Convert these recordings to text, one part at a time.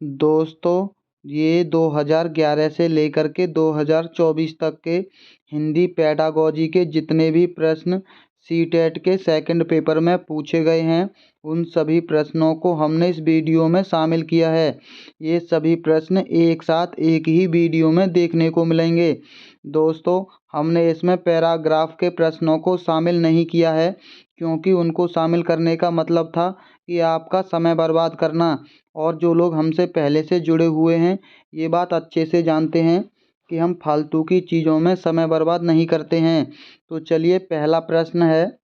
दोस्तों, ये 2011 से लेकर के 2024 तक के हिंदी पेडागोजी के जितने भी प्रश्न सीटेट के सेकंड पेपर में पूछे गए हैं, उन सभी प्रश्नों को हमने इस वीडियो में शामिल किया है। ये सभी प्रश्न एक साथ एक ही वीडियो में देखने को मिलेंगे। दोस्तों, हमने इसमें पैराग्राफ के प्रश्नों को शामिल नहीं किया है, क्योंकि उनको शामिल करने का मतलब था कि आपका समय बर्बाद करना। और जो लोग हमसे पहले से जुड़े हुए हैं, ये बात अच्छे से जानते हैं कि हम फालतू की चीज़ों में समय बर्बाद नहीं करते हैं। तो चलिए, पहला प्रश्न है,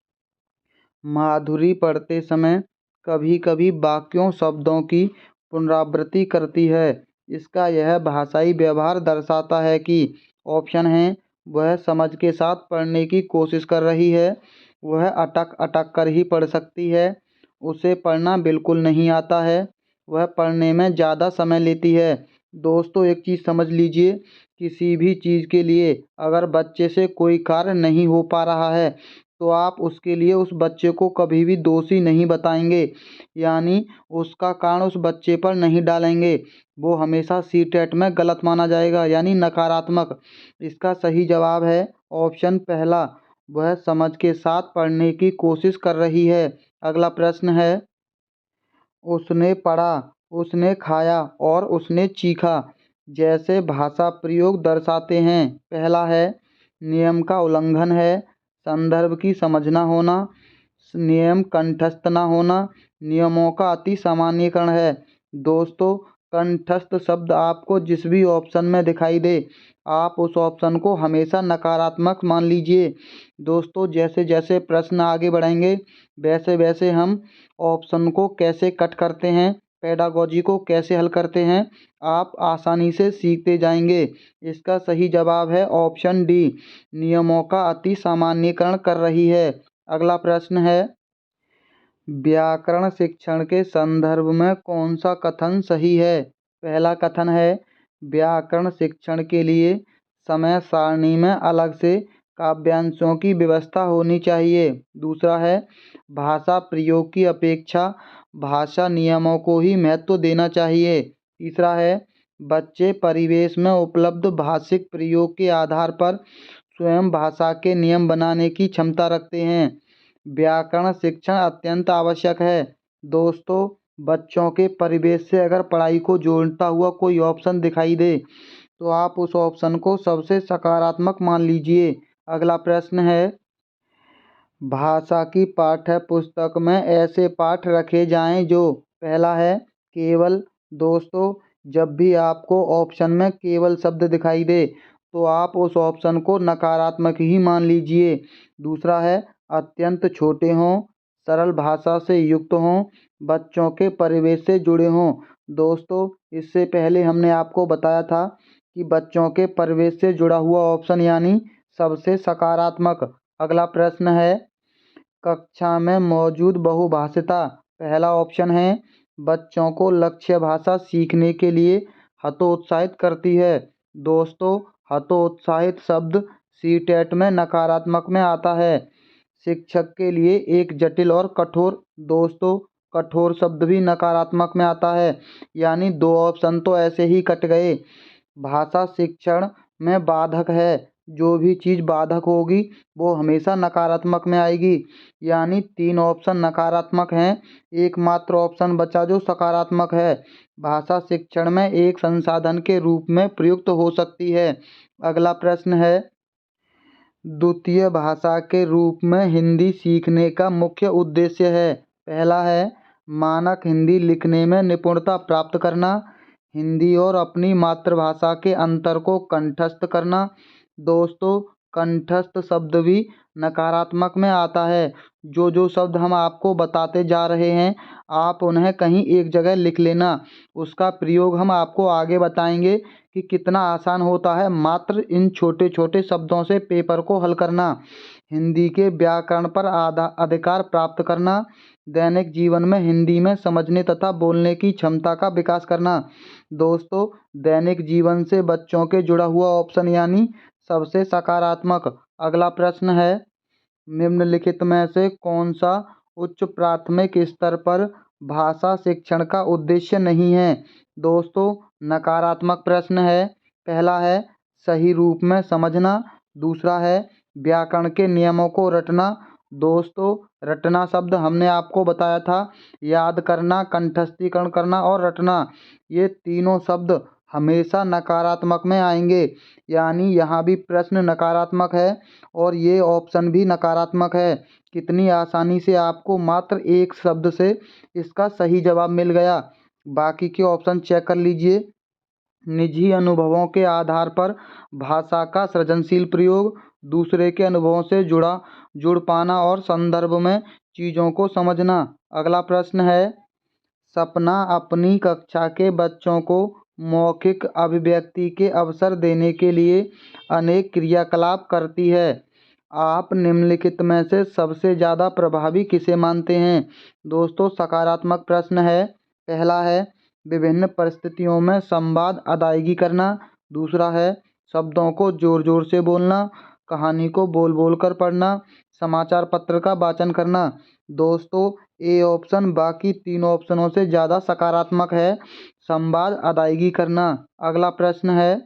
माधुरी पढ़ते समय कभी कभी वाक्यों शब्दों की पुनरावृत्ति करती है। इसका यह भाषाई व्यवहार दर्शाता है कि ऑप्शन है, वह समझ के साथ पढ़ने की कोशिश कर रही है, वह अटक अटक कर ही पढ़ सकती है, उसे पढ़ना बिल्कुल नहीं आता है, वह पढ़ने में ज़्यादा समय लेती है। दोस्तों, एक चीज़ समझ लीजिए, किसी भी चीज़ के लिए अगर बच्चे से कोई कार्य नहीं हो पा रहा है, तो आप उसके लिए उस बच्चे को कभी भी दोषी नहीं बताएंगे, यानी उसका कारण उस बच्चे पर नहीं डालेंगे। वो हमेशा सीटेट में गलत माना जाएगा, यानी नकारात्मक। इसका सही जवाब है ऑप्शन पहला, वह समझ के साथ पढ़ने की कोशिश कर रही है। अगला प्रश्न है, उसने पढ़ा, उसने खाया और उसने चीखा जैसे भाषा प्रयोग दर्शाते हैं। पहला है, नियम का उल्लंघन है, संदर्भ की समझ न होना, नियम कंठस्थ न होना, नियमों का अति सामान्यीकरण है। दोस्तों, कंठस्थ शब्द आपको जिस भी ऑप्शन में दिखाई दे, आप उस ऑप्शन को हमेशा नकारात्मक मान लीजिए। दोस्तों, जैसे जैसे प्रश्न आगे बढ़ेंगे, वैसे वैसे हम ऑप्शन को कैसे कट करते हैं, पेडागोजी को कैसे हल करते हैं, आप आसानी से सीखते जाएंगे। इसका सही जवाब है ऑप्शन डी, नियमों का अति सामान्यीकरण कर रही है। अगला प्रश्न है, व्याकरण शिक्षण के संदर्भ में कौन सा कथन सही है। पहला कथन है, व्याकरण शिक्षण के लिए समय सारणी में अलग से काव्यांशों की व्यवस्था होनी चाहिए। दूसरा है, भाषा प्रयोग की अपेक्षा भाषा नियमों को ही महत्व देना चाहिए। तीसरा है, बच्चे परिवेश में उपलब्ध भाषिक प्रयोग के आधार पर स्वयं भाषा के नियम बनाने की क्षमता रखते हैं। व्याकरण शिक्षण अत्यंत आवश्यक है। दोस्तों, बच्चों के परिवेश से अगर पढ़ाई को जोड़ता हुआ कोई ऑप्शन दिखाई दे, तो आप उस ऑप्शन को सबसे सकारात्मक मान लीजिए। अगला प्रश्न है, भाषा की पाठ्य पुस्तक में ऐसे पाठ रखे जाएं जो। पहला है, केवल। दोस्तों, जब भी आपको ऑप्शन में केवल शब्द दिखाई दे, तो आप उस ऑप्शन को नकारात्मक ही मान लीजिए। दूसरा है, अत्यंत छोटे हों, सरल भाषा से युक्त हों, बच्चों के परिवेश से जुड़े हों। दोस्तों, इससे पहले हमने आपको बताया था कि बच्चों के परिवेश से जुड़ा हुआ ऑप्शन यानी सबसे सकारात्मक। अगला प्रश्न है, कक्षा में मौजूद बहुभाषिता। पहला ऑप्शन है, बच्चों को लक्ष्य भाषा सीखने के लिए हतोत्साहित करती है। दोस्तों, हतोत्साहित शब्द सीटेट में नकारात्मक में आता है। शिक्षक के लिए एक जटिल और कठोर। दोस्तों, कठोर शब्द भी नकारात्मक में आता है, यानी दो ऑप्शन तो ऐसे ही कट गए। भाषा शिक्षण में बाधक है, जो भी चीज़ बाधक होगी वो हमेशा नकारात्मक में आएगी, यानी तीन ऑप्शन नकारात्मक हैं, एकमात्र ऑप्शन बचा जो सकारात्मक है। भाषा शिक्षण में एक संसाधन के रूप में प्रयुक्त हो सकती है। अगला प्रश्न है, द्वितीय भाषा के रूप में हिंदी सीखने का मुख्य उद्देश्य है। पहला है, मानक हिंदी लिखने में निपुणता प्राप्त करना, हिंदी और अपनी मातृभाषा के अंतर को कंठस्थ करना। दोस्तों, कंठस्थ शब्द भी नकारात्मक में आता है। जो जो शब्द हम आपको बताते जा रहे हैं, आप उन्हें कहीं एक जगह लिख लेना। उसका प्रयोग हम आपको आगे बताएंगे कि कितना आसान होता है मात्र इन छोटे छोटे शब्दों से पेपर को हल करना। हिंदी के व्याकरण पर अधिकार प्राप्त करना, दैनिक जीवन में हिंदी में समझने तथा बोलने की क्षमता का विकास करना। दोस्तों, दैनिक जीवन से बच्चों के जुड़ा हुआ ऑप्शन यानी सबसे सकारात्मक। अगला प्रश्न है, निम्नलिखित में से कौन सा उच्च प्राथमिक स्तर पर भाषा शिक्षण का उद्देश्य नहीं है। दोस्तों नकारात्मक प्रश्न है, पहला है सही रूप में समझना, दूसरा है व्याकरण के नियमों को रटना। दोस्तों रटना शब्द हमने आपको बताया था, याद करना, कंठस्थीकरण करना और रटना, ये तीनों शब्द हमेशा नकारात्मक में आएंगे, यानी यहाँ भी प्रश्न नकारात्मक है और ये ऑप्शन भी नकारात्मक है। कितनी आसानी से आपको मात्र एक शब्द से इसका सही जवाब मिल गया। बाकी के ऑप्शन चेक कर लीजिए। निजी अनुभवों के आधार पर भाषा का सृजनशील प्रयोग, दूसरे के अनुभवों से जुड़ पाना और संदर्भ में चीज़ों को समझना। अगला प्रश्न है, सपना अपनी कक्षा के बच्चों को मौखिक अभिव्यक्ति के अवसर देने के लिए अनेक क्रियाकलाप करती है। आप निम्नलिखित में से सबसे ज़्यादा प्रभावी किसे मानते हैं? दोस्तों सकारात्मक प्रश्न है, पहला है विभिन्न परिस्थितियों में संवाद अदायगी करना, दूसरा है शब्दों को जोर जोर से बोलना, कहानी को बोल बोल कर पढ़ना, समाचार पत्र का वाचन करना। दोस्तों ए ऑप्शन बाकी तीनों ऑप्शनों से ज़्यादा सकारात्मक है, संवाद अदायगी करना। अगला प्रश्न है,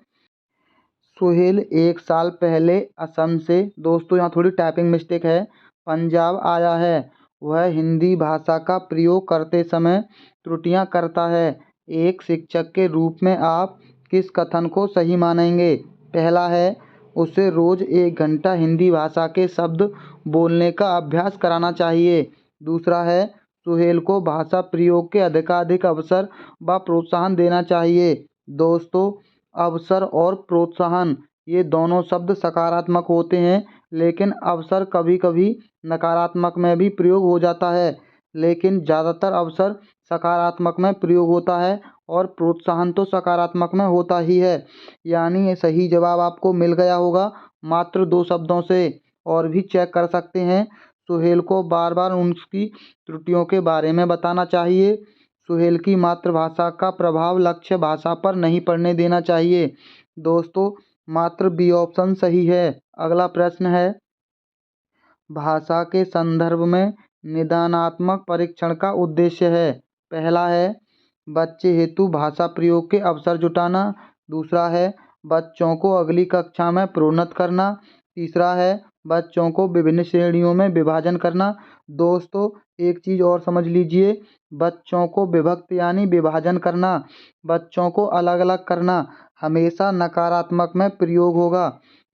सुहेल 1 साल पहले असम से, दोस्तों यहाँ थोड़ी टाइपिंग मिस्टेक है, पंजाब आया है। वह हिंदी भाषा का प्रयोग करते समय त्रुटियां करता है। एक शिक्षक के रूप में आप किस कथन को सही मानेंगे? पहला है उसे रोज़ 1 घंटा हिंदी भाषा के शब्द बोलने का अभ्यास कराना चाहिए। दूसरा है सुहेल को भाषा प्रयोग के अधिकाधिक अवसर व प्रोत्साहन देना चाहिए। दोस्तों अवसर और प्रोत्साहन ये दोनों शब्द सकारात्मक होते हैं, लेकिन अवसर कभी कभी नकारात्मक में भी प्रयोग हो जाता है, लेकिन ज़्यादातर अवसर सकारात्मक में प्रयोग होता है और प्रोत्साहन तो सकारात्मक में होता ही है। यानी ये सही जवाब आपको मिल गया होगा मात्र 2 शब्दों से। और भी चेक कर सकते हैं, सुहेल को बार बार उसकी त्रुटियों के बारे में बताना चाहिए। सुहेल की मातृभाषा का प्रभाव लक्ष्य भाषा पर नहीं पड़ने देना चाहिए। दोस्तों मात्र बी ऑप्शन सही है। अगला प्रश्न है, भाषा के संदर्भ में निदानात्मक परीक्षण का उद्देश्य है। पहला है बच्चे हेतु भाषा प्रयोग के अवसर जुटाना, दूसरा है बच्चों को अगली कक्षा में प्रोन्नत करना, तीसरा है बच्चों को विभिन्न श्रेणियों में विभाजन करना। दोस्तों एक चीज़ और समझ लीजिए, बच्चों को विभक्त यानी विभाजन करना, बच्चों को अलग अलग करना हमेशा नकारात्मक में प्रयोग होगा।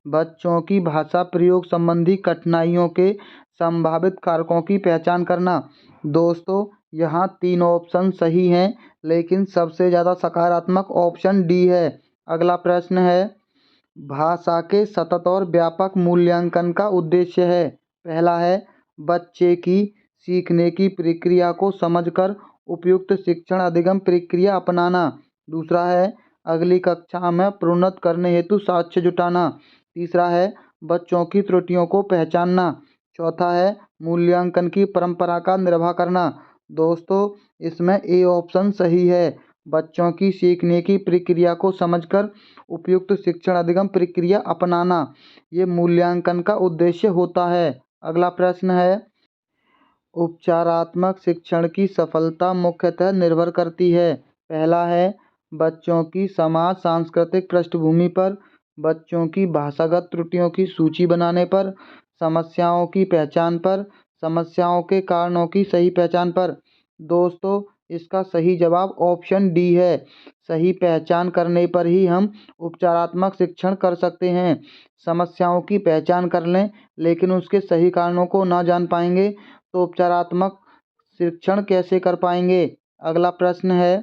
बच्चों की भाषा प्रयोग संबंधी कठिनाइयों के संभावित कारकों की पहचान करना। दोस्तों यहाँ 3 ऑप्शन सही हैं, लेकिन सबसे ज़्यादा सकारात्मक ऑप्शन डी है। अगला प्रश्न है, भाषा के सतत और व्यापक मूल्यांकन का उद्देश्य है। पहला है बच्चे की सीखने की प्रक्रिया को समझकर उपयुक्त शिक्षण अधिगम प्रक्रिया अपनाना, दूसरा है अगली कक्षा में प्रोन्नत करने हेतु साक्ष्य जुटाना, तीसरा है बच्चों की त्रुटियों को पहचानना, चौथा है मूल्यांकन की परंपरा का निर्वाह करना। दोस्तों इसमें ए ऑप्शन सही है, बच्चों की सीखने की प्रक्रिया को समझकर उपयुक्त शिक्षण अधिगम प्रक्रिया अपनाना ये मूल्यांकन का उद्देश्य होता है। अगला प्रश्न है, उपचारात्मक शिक्षण की सफलता मुख्यतः निर्भर करती है। पहला है बच्चों की समाज सांस्कृतिक पृष्ठभूमि पर, बच्चों की भाषागत त्रुटियों की सूची बनाने पर, समस्याओं की पहचान पर, समस्याओं के कारणों की सही पहचान पर। दोस्तों इसका सही जवाब ऑप्शन डी है, सही पहचान करने पर ही हम उपचारात्मक शिक्षण कर सकते हैं। समस्याओं की पहचान कर लें लेकिन उसके सही कारणों को ना जान पाएंगे तो उपचारात्मक शिक्षण कैसे कर पाएंगे। अगला प्रश्न है,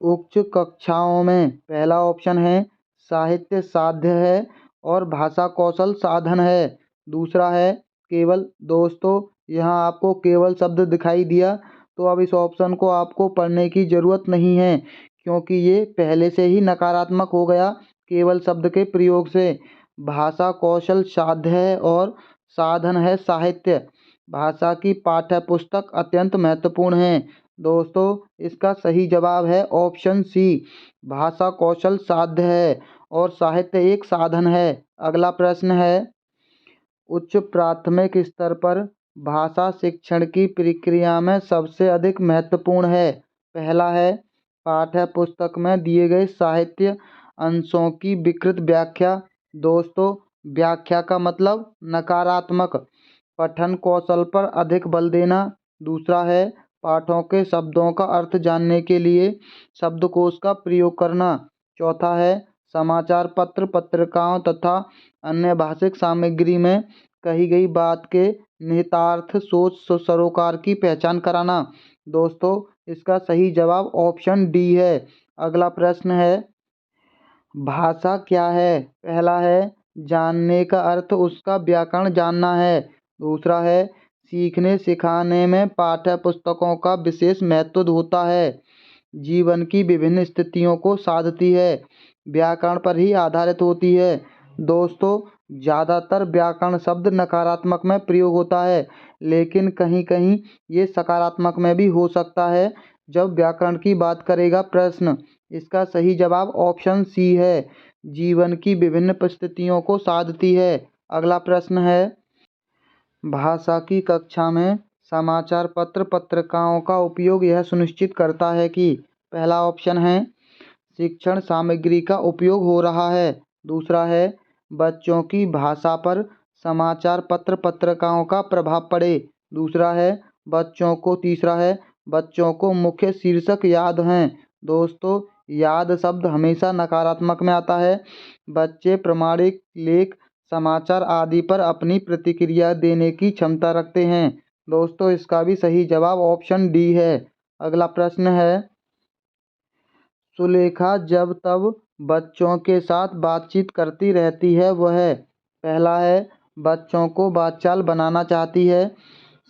उच्च कक्षाओं में पहला ऑप्शन है साहित्य साध्य है और भाषा कौशल साधन है, दूसरा है केवल। दोस्तों यहाँ आपको केवल शब्द दिखाई दिया तो अब इस ऑप्शन को आपको पढ़ने की ज़रूरत नहीं है, क्योंकि ये पहले से ही नकारात्मक हो गया केवल शब्द के प्रयोग से। भाषा कौशल साध्य है और साधन है साहित्य। भाषा की पाठ्य पुस्तक अत्यंत महत्वपूर्ण है। दोस्तों इसका सही जवाब है ऑप्शन सी, भाषा कौशल साध्य है और साहित्य एक साधन है। अगला प्रश्न है, उच्च प्राथमिक स्तर पर भाषा शिक्षण की प्रक्रिया में सबसे अधिक महत्वपूर्ण है। पहला है पाठ्य पुस्तक में दिए गए साहित्य अंशों की विकृत व्याख्या। दोस्तों, व्याख्या का मतलब नकारात्मक। पठन कौशल पर अधिक बल देना। दूसरा है पाठों के शब्दों का अर्थ जानने के लिए शब्दकोश का प्रयोग करना। चौथा है समाचार पत्र पत्रिकाओं तथा अन्य भाषिक सामग्री में कही गई बात के निहितार्थ सोच सरोकार की पहचान कराना। दोस्तों, इसका सही जवाब ऑप्शन डी है। अगला प्रश्न है, भाषा क्या है? पहला है जानने का अर्थ उसका व्याकरण जानना है। दूसरा है सीखने सिखाने में पाठ्य पुस्तकों का विशेष महत्व होता है। जीवन की विभिन्न स्थितियों को साधती है। व्याकरण पर ही आधारित होती है। दोस्तों, ज़्यादातर व्याकरण शब्द नकारात्मक में प्रयोग होता है, लेकिन कहीं कहीं ये सकारात्मक में भी हो सकता है। जब व्याकरण की बात करेगा प्रश्न, इसका सही जवाब ऑप्शन सी है, जीवन की विभिन्न परिस्थितियों को साधती है। अगला प्रश्न है, भाषा की कक्षा में समाचार पत्र पत्रिकाओं का उपयोग यह सुनिश्चित करता है कि पहला ऑप्शन है शिक्षण सामग्री का उपयोग हो रहा है। दूसरा है बच्चों की भाषा पर समाचार पत्र पत्रिकाओं का प्रभाव पड़े। दूसरा है तीसरा है बच्चों को मुख्य शीर्षक याद हैं। दोस्तों, याद शब्द हमेशा नकारात्मक में आता है। बच्चे प्रामाणिक लेख समाचार आदि पर अपनी प्रतिक्रिया देने की क्षमता रखते हैं। दोस्तों, इसका भी सही जवाब ऑप्शन डी है। अगला प्रश्न है, सुलेखा जब तब बच्चों के साथ बातचीत करती रहती है वह। पहला है बच्चों को बाचाल बनाना चाहती है।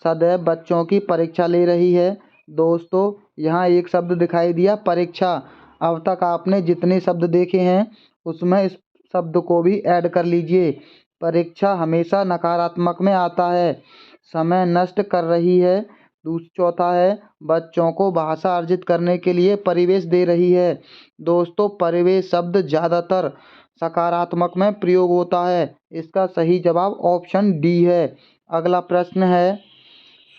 सदैव बच्चों की परीक्षा ले रही है। दोस्तों, यहाँ एक शब्द दिखाई दिया परीक्षा। अब तक आपने जितने शब्द देखे हैं उसमें इस शब्द को भी ऐड कर लीजिए। परीक्षा हमेशा नकारात्मक में आता है। समय नष्ट कर रही है। चौथा है बच्चों को भाषा अर्जित करने के लिए परिवेश दे रही है। दोस्तों, परिवेश शब्द ज़्यादातर सकारात्मक में प्रयोग होता है। इसका सही जवाब ऑप्शन डी है। अगला प्रश्न है,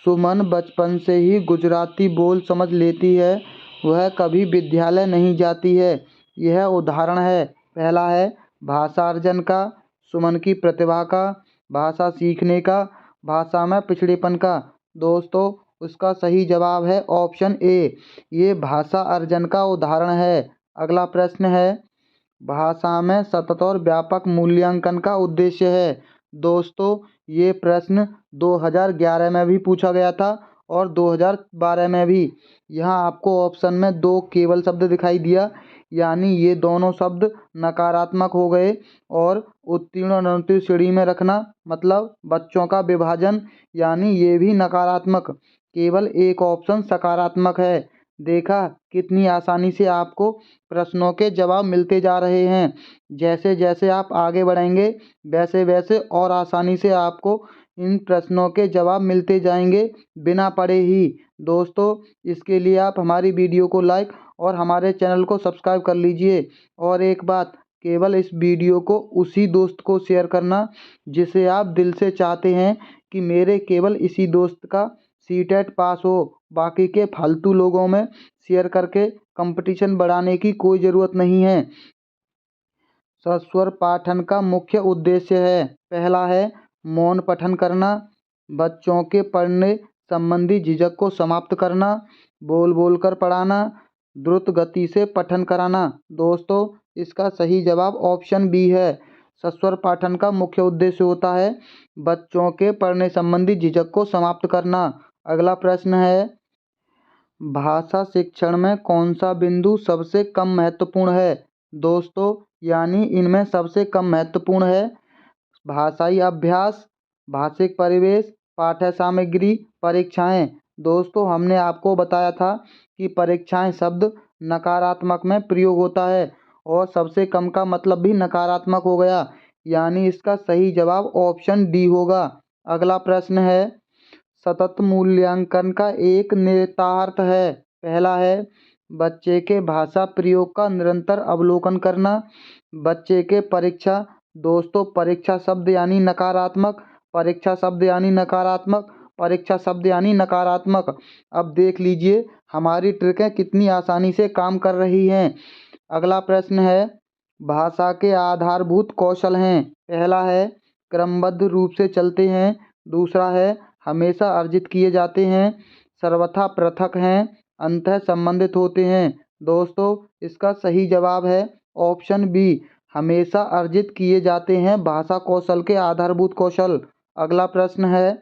सुमन बचपन से ही गुजराती बोल समझ लेती है, वह कभी विद्यालय नहीं जाती है। यह उदाहरण है। पहला है भाषा अर्जन का, सुमन की प्रतिभा का, भाषा सीखने का, भाषा में पिछड़ेपन का। दोस्तों, उसका सही जवाब है ऑप्शन ए, ये भाषा अर्जन का उदाहरण है। अगला प्रश्न है, भाषा में सतत और व्यापक मूल्यांकन का उद्देश्य है। दोस्तों, ये प्रश्न 2011 में भी पूछा गया था और 2012 में भी। यहाँ आपको ऑप्शन में 2 केवल शब्द दिखाई दिया, यानी ये दोनों शब्द नकारात्मक हो गए। और उत्तीर्ण और अनुत्तीर्ण श्रेणी में रखना मतलब बच्चों का विभाजन, यानी ये भी नकारात्मक। केवल एक ऑप्शन सकारात्मक है। देखा कितनी आसानी से आपको प्रश्नों के जवाब मिलते जा रहे हैं। जैसे जैसे आप आगे बढ़ेंगे वैसे वैसे और आसानी से आपको इन प्रश्नों के जवाब मिलते जाएंगे बिना पढ़े ही। दोस्तों, इसके लिए आप हमारी वीडियो को लाइक और हमारे चैनल को सब्सक्राइब कर लीजिए। और एक बात, केवल इस वीडियो को उसी दोस्त को शेयर करना जिसे आप दिल से चाहते हैं कि मेरे केवल इसी दोस्त का सीटेट पास हो। बाकी के फालतू लोगों में शेयर करके कंपटीशन बढ़ाने की कोई ज़रूरत नहीं है। सस्वर पाठन का मुख्य उद्देश्य है। पहला है मौन पठन करना, बच्चों के पढ़ने संबंधी झिझक को समाप्त करना, बोल बोल कर पढ़ाना, द्रुत गति से पठन कराना। दोस्तों, इसका सही जवाब ऑप्शन बी है। सस्वर पाठन का मुख्य उद्देश्य होता है बच्चों के पढ़ने संबंधी झिझक को समाप्त करना। अगला प्रश्न है, भाषा शिक्षण में कौन सा बिंदु सबसे कम महत्वपूर्ण है? दोस्तों, यानी इनमें सबसे कम महत्वपूर्ण है भाषाई अभ्यास, भाषिक परिवेश, पाठ्य सामग्री, परीक्षाएं। दोस्तों, हमने आपको बताया था कि परीक्षाएं शब्द नकारात्मक में प्रयोग होता है और सबसे कम का मतलब भी नकारात्मक हो गया, यानी इसका सही जवाब ऑप्शन डी होगा। अगला प्रश्न है, सतत मूल्यांकन का एक निहितार्थ है। पहला है बच्चे के भाषा प्रयोग का निरंतर अवलोकन करना, बच्चे के परीक्षा। दोस्तों, परीक्षा शब्द यानी नकारात्मक, परीक्षा शब्द यानी नकारात्मक, परीक्षा शब्द यानी नकारात्मक। अब देख लीजिए हमारी ट्रिकें कितनी आसानी से काम कर रही हैं। अगला प्रश्न है, भाषा के आधारभूत कौशल हैं। पहला है, क्रमबद्ध रूप से चलते हैं। दूसरा है, हमेशा अर्जित किए जाते हैं। सर्वथा पृथक हैं, अंतः संबंधित होते हैं। दोस्तों, इसका सही जवाब है ऑप्शन बी, हमेशा अर्जित किए जाते हैं भाषा कौशल के आधारभूत कौशल। अगला प्रश्न है,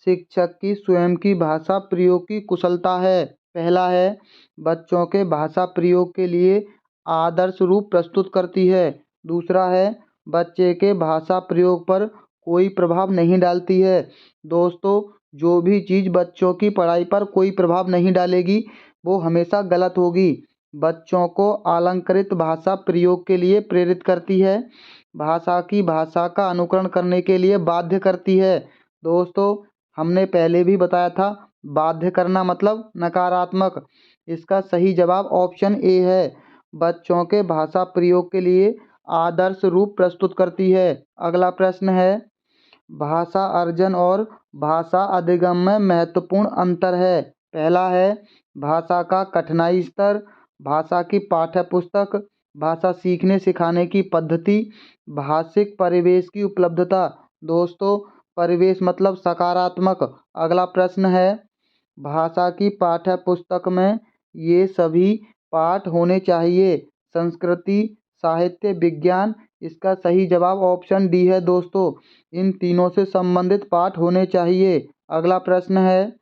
शिक्षक की स्वयं की भाषा प्रयोग की कुशलता है। पहला है, बच्चों के भाषा प्रयोग के लिए आदर्श रूप प्रस्तुत करती है। दूसरा है, बच्चे के भाषा प्रयोग पर कोई प्रभाव नहीं डालती है। दोस्तों, जो भी चीज़ बच्चों की पढ़ाई पर कोई प्रभाव नहीं डालेगी वो हमेशा गलत होगी। बच्चों को अलंकृत भाषा प्रयोग के लिए प्रेरित करती है। भाषा का अनुकरण करने के लिए बाध्य करती है। दोस्तों, हमने पहले भी बताया था, बाध्य करना मतलब नकारात्मक। इसका सही जवाब ऑप्शन ए है, बच्चों के भाषा प्रयोग के लिए आदर्श रूप प्रस्तुत करती है। अगला प्रश्न है, भाषा अर्जन और भाषा अधिगम में महत्वपूर्ण अंतर है। पहला है, भाषा का कठिनाई स्तर, भाषा की पाठ्य पुस्तक, भाषा सीखने सिखाने की पद्धति, भाषिक परिवेश की उपलब्धता। दोस्तों, परिवेश मतलब सकारात्मक। अगला प्रश्न है, भाषा की पाठ्य पुस्तक में ये सभी पाठ होने चाहिए। संस्कृति, साहित्य, विज्ञान। इसका सही जवाब ऑप्शन डी है दोस्तों, इन तीनों से संबंधित पाठ होने चाहिए। अगला प्रश्न है,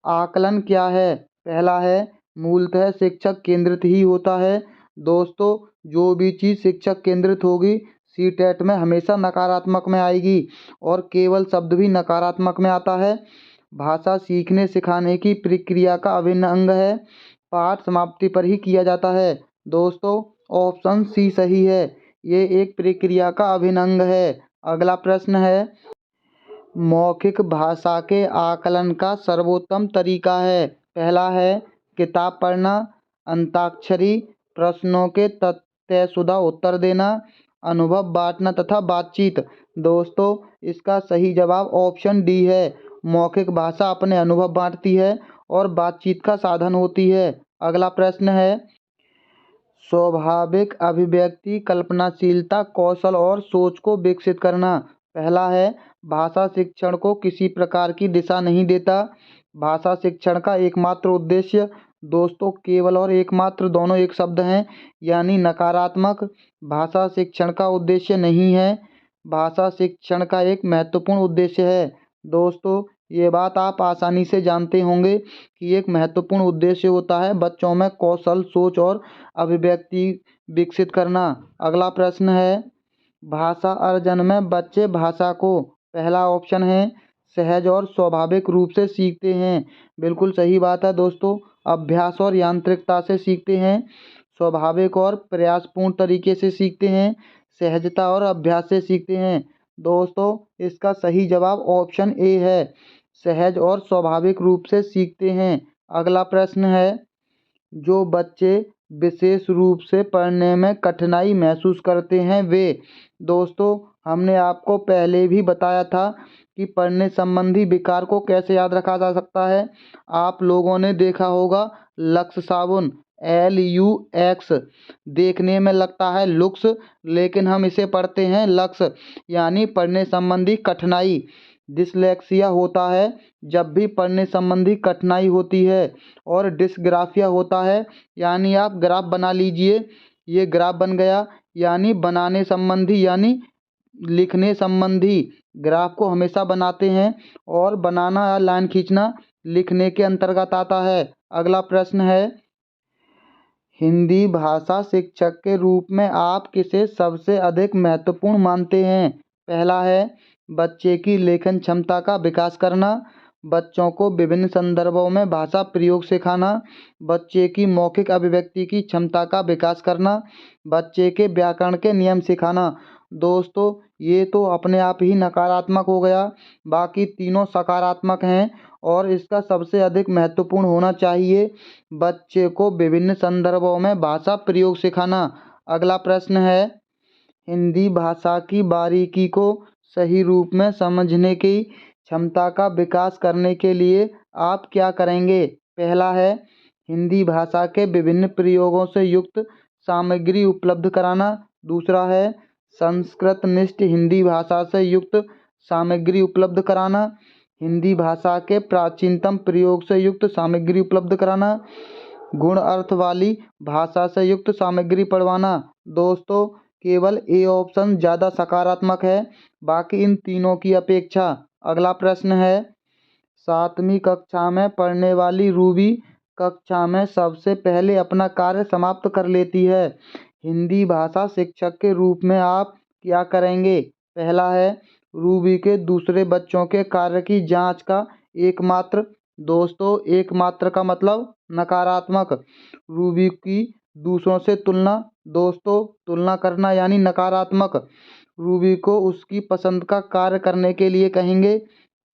आकलन क्या है। पहला है, मूलतः शिक्षक केंद्रित ही होता है। दोस्तों, जो भी चीज़ शिक्षक केंद्रित होगी सीटेट में हमेशा नकारात्मक में आएगी और केवल शब्द भी नकारात्मक में आता है। भाषा सीखने सिखाने की प्रक्रिया का अभिन्न अंग है। पाठ समाप्ति पर ही किया जाता है। दोस्तों, ऑप्शन सी सही है, ये एक प्रक्रिया का अभिन्न अंग है। अगला प्रश्न है, मौखिक भाषा के आकलन का सर्वोत्तम तरीका है। पहला है, किताब पढ़ना, अंताक्षरी, प्रश्नों के तथ्यशुदा उत्तर देना, अनुभव बांटना तथा बातचीत। दोस्तों, इसका सही जवाब ऑप्शन डी है, मौखिक भाषा अपने अनुभव बांटती है और बातचीत का साधन होती है। अगला प्रश्न है, स्वाभाविक अभिव्यक्ति, कल्पनाशीलता, कौशल और सोच को विकसित करना। पहला है, भाषा शिक्षण को किसी प्रकार की दिशा नहीं देता। भाषा शिक्षण का एकमात्र उद्देश्य, दोस्तों केवल और एकमात्र दोनों एक शब्द हैं, यानी नकारात्मक। भाषा शिक्षण का उद्देश्य नहीं है, भाषा शिक्षण का एक महत्वपूर्ण उद्देश्य है। दोस्तों, ये बात आप आसानी से जानते होंगे कि एक महत्वपूर्ण उद्देश्य होता है बच्चों में कौशल, सोच और अभिव्यक्ति विकसित करना। अगला प्रश्न है, भाषा अर्जन में बच्चे भाषा को, पहला ऑप्शन है, सहज और स्वाभाविक रूप से सीखते हैं। बिल्कुल सही बात है दोस्तों, अभ्यास और यांत्रिकता से सीखते हैं। स्वाभाविक और प्रयासपूर्ण तरीके से सीखते हैं। सहजता और अभ्यास से सीखते हैं। दोस्तों, इसका सही जवाब ऑप्शन ए है, सहज और स्वाभाविक रूप से सीखते हैं। अगला प्रश्न है, जो बच्चे विशेष रूप से पढ़ने में कठिनाई महसूस करते हैं वे। दोस्तों, हमने आपको पहले भी बताया था कि पढ़ने संबंधी विकार को कैसे याद रखा जा सकता है। आप लोगों ने देखा होगा लक्स साबुन, LUX, देखने में लगता है लुक्स, लेकिन हम इसे पढ़ते हैं लक्स, यानी पढ़ने संबंधी कठिनाई। डिसलेक्सिया होता है जब भी पढ़ने संबंधी कठिनाई होती है, और डिसग्राफिया होता है, यानी आप ग्राफ बना लीजिए, ये ग्राफ बन गया, यानी बनाने संबंधी यानी लिखने संबंधी। ग्राफ को हमेशा बनाते हैं और बनाना या लाइन खींचना लिखने के अंतर्गत आता है। अगला प्रश्न है, हिंदी भाषा शिक्षक के रूप में आप किसे सबसे अधिक महत्वपूर्ण मानते हैं। पहला है, बच्चे की लेखन क्षमता का विकास करना, बच्चों को विभिन्न संदर्भों में भाषा प्रयोग सिखाना, बच्चे की मौखिक अभिव्यक्ति की क्षमता का विकास करना, बच्चे के व्याकरण के नियम सिखाना। दोस्तों, ये तो अपने आप ही नकारात्मक हो गया, बाकी तीनों सकारात्मक हैं और इसका सबसे अधिक महत्वपूर्ण होना चाहिए, बच्चे को विभिन्न संदर्भों में भाषा प्रयोग सिखाना। अगला प्रश्न है, हिंदी भाषा की बारीकी को सही रूप में समझने की क्षमता का विकास करने के लिए आप क्या करेंगे। पहला है हिंदी भाषा के विभिन्न प्रयोगों से युक्त सामग्री उपलब्ध कराना। दूसरा है संस्कृतनिष्ठ हिंदी भाषा से युक्त सामग्री उपलब्ध कराना। हिंदी भाषा के प्राचीनतम प्रयोग से युक्त सामग्री उपलब्ध कराना। गुण अर्थ वाली भाषा से युक्त सामग्री पढ़वाना। दोस्तों, केवल ए ऑप्शन ज़्यादा सकारात्मक है, बाकी इन तीनों की अपेक्षा। अगला प्रश्न है, 7वीं कक्षा में पढ़ने वाली रूबी कक्षा में सबसे पहले अपना कार्य समाप्त कर लेती है। हिंदी भाषा शिक्षक के रूप में आप क्या करेंगे? पहला है रूबी के दूसरे बच्चों के कार्य की जांच का एकमात्र। दोस्तों, एकमात्र का मतलब नकारात्मक। रूबी की दूसरों से तुलना। दोस्तों, तुलना करना यानी नकारात्मक। रूबी को उसकी पसंद का कार्य करने के लिए कहेंगे।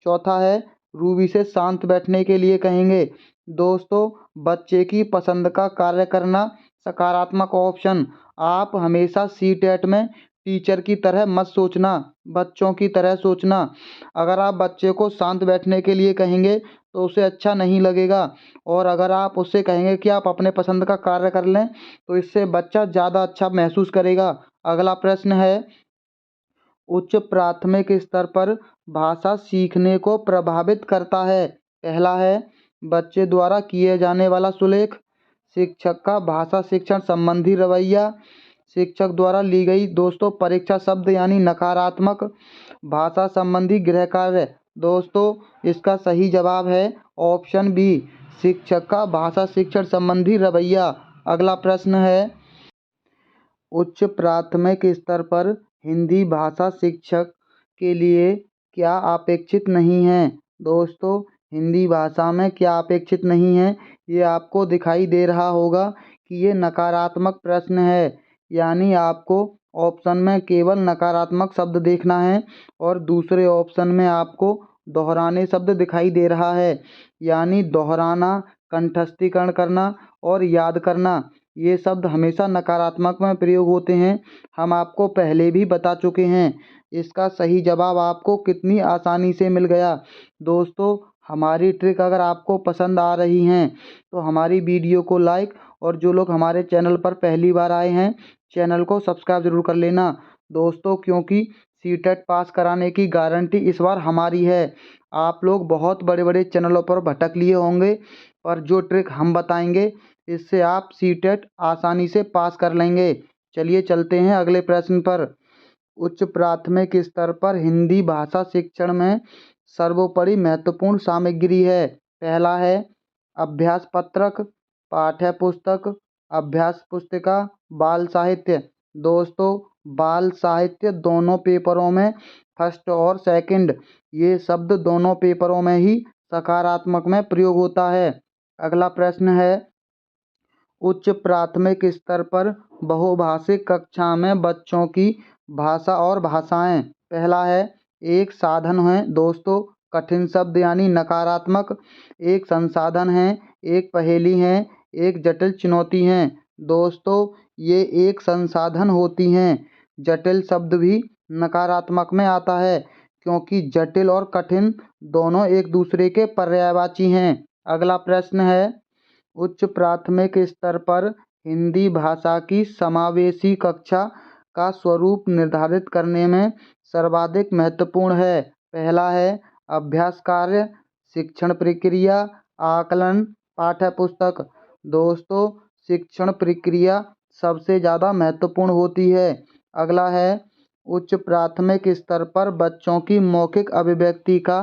चौथा है रूबी से शांत बैठने के लिए कहेंगे। दोस्तों, बच्चे की पसंद का कार्य करना सकारात्मक ऑप्शन। आप हमेशा सीटेट में टीचर की तरह मत सोचना, बच्चों की तरह सोचना। अगर आप बच्चे को शांत बैठने के लिए कहेंगे तो उसे अच्छा नहीं लगेगा, और अगर आप उससे कहेंगे कि आप अपने पसंद का कार्य कर लें तो इससे बच्चा ज़्यादा अच्छा महसूस करेगा। अगला प्रश्न है, उच्च प्राथमिक स्तर पर भाषा सीखने को प्रभावित करता है। पहला है बच्चे द्वारा किए जाने वाला सुलेख। शिक्षक का भाषा शिक्षण संबंधी रवैया। शिक्षक द्वारा ली गई दोस्तों परीक्षा शब्द यानी नकारात्मक। भाषा संबंधी गृह कार्य। दोस्तों, इसका सही जवाब है ऑप्शन बी, शिक्षक का भाषा शिक्षण संबंधी रवैया। अगला प्रश्न है, उच्च प्राथमिक स्तर पर हिंदी भाषा शिक्षक के लिए क्या अपेक्षित नहीं है? दोस्तों, हिंदी भाषा में क्या अपेक्षित नहीं है, ये आपको दिखाई दे रहा होगा कि ये नकारात्मक प्रश्न है, यानी आपको ऑप्शन में केवल नकारात्मक शब्द देखना है और दूसरे ऑप्शन में आपको दोहराने शब्द दिखाई दे रहा है, यानी दोहराना, कंठस्थीकरण करना और याद करना। ये शब्द हमेशा नकारात्मक में प्रयोग होते हैं, हम आपको पहले भी बता चुके हैं। इसका सही जवाब आपको कितनी आसानी से मिल गया। दोस्तों, हमारी ट्रिक अगर आपको पसंद आ रही हैं तो हमारी वीडियो को लाइक, और जो लोग हमारे चैनल पर पहली बार आए हैं चैनल को सब्सक्राइब ज़रूर कर लेना। दोस्तों, क्योंकि सीटेट पास कराने की गारंटी इस बार हमारी है। आप लोग बहुत बड़े बड़े चैनलों पर भटक लिए होंगे, पर जो ट्रिक हम बताएंगे इससे आप सीटेट आसानी से पास कर लेंगे। चलिए चलते हैं अगले प्रश्न पर। उच्च प्राथमिक स्तर पर हिंदी भाषा शिक्षण में सर्वोपरि महत्वपूर्ण सामग्री है। पहला है अभ्यास पत्रक, पाठ्य पुस्तक, अभ्यास पुस्तिका, बाल साहित्य। दोस्तों, बाल साहित्य दोनों पेपरों में फर्स्ट और सेकंड, ये शब्द दोनों पेपरों में ही सकारात्मक में प्रयोग होता है। अगला प्रश्न है, उच्च प्राथमिक स्तर पर बहुभाषिक कक्षा में बच्चों की भाषा और भाषाएं। पहला है एक साधन है। दोस्तों, कठिन शब्द यानी नकारात्मक। एक संसाधन है, एक पहेली है, एक जटिल चुनौती है। दोस्तों, ये एक संसाधन होती हैं। जटिल शब्द भी नकारात्मक में आता है, क्योंकि जटिल और कठिन दोनों एक दूसरे के पर्यायवाची हैं। अगला प्रश्न है, उच्च प्राथमिक स्तर पर हिंदी भाषा की समावेशी कक्षा का स्वरूप निर्धारित करने में सर्वाधिक महत्वपूर्ण है। पहला है अभ्यास कार्य, शिक्षण प्रक्रिया, आकलन, पाठ्य पुस्तक। दोस्तों, शिक्षण प्रक्रिया सबसे ज़्यादा महत्वपूर्ण होती है। अगला है उच्च प्राथमिक स्तर पर बच्चों की मौखिक अभिव्यक्ति का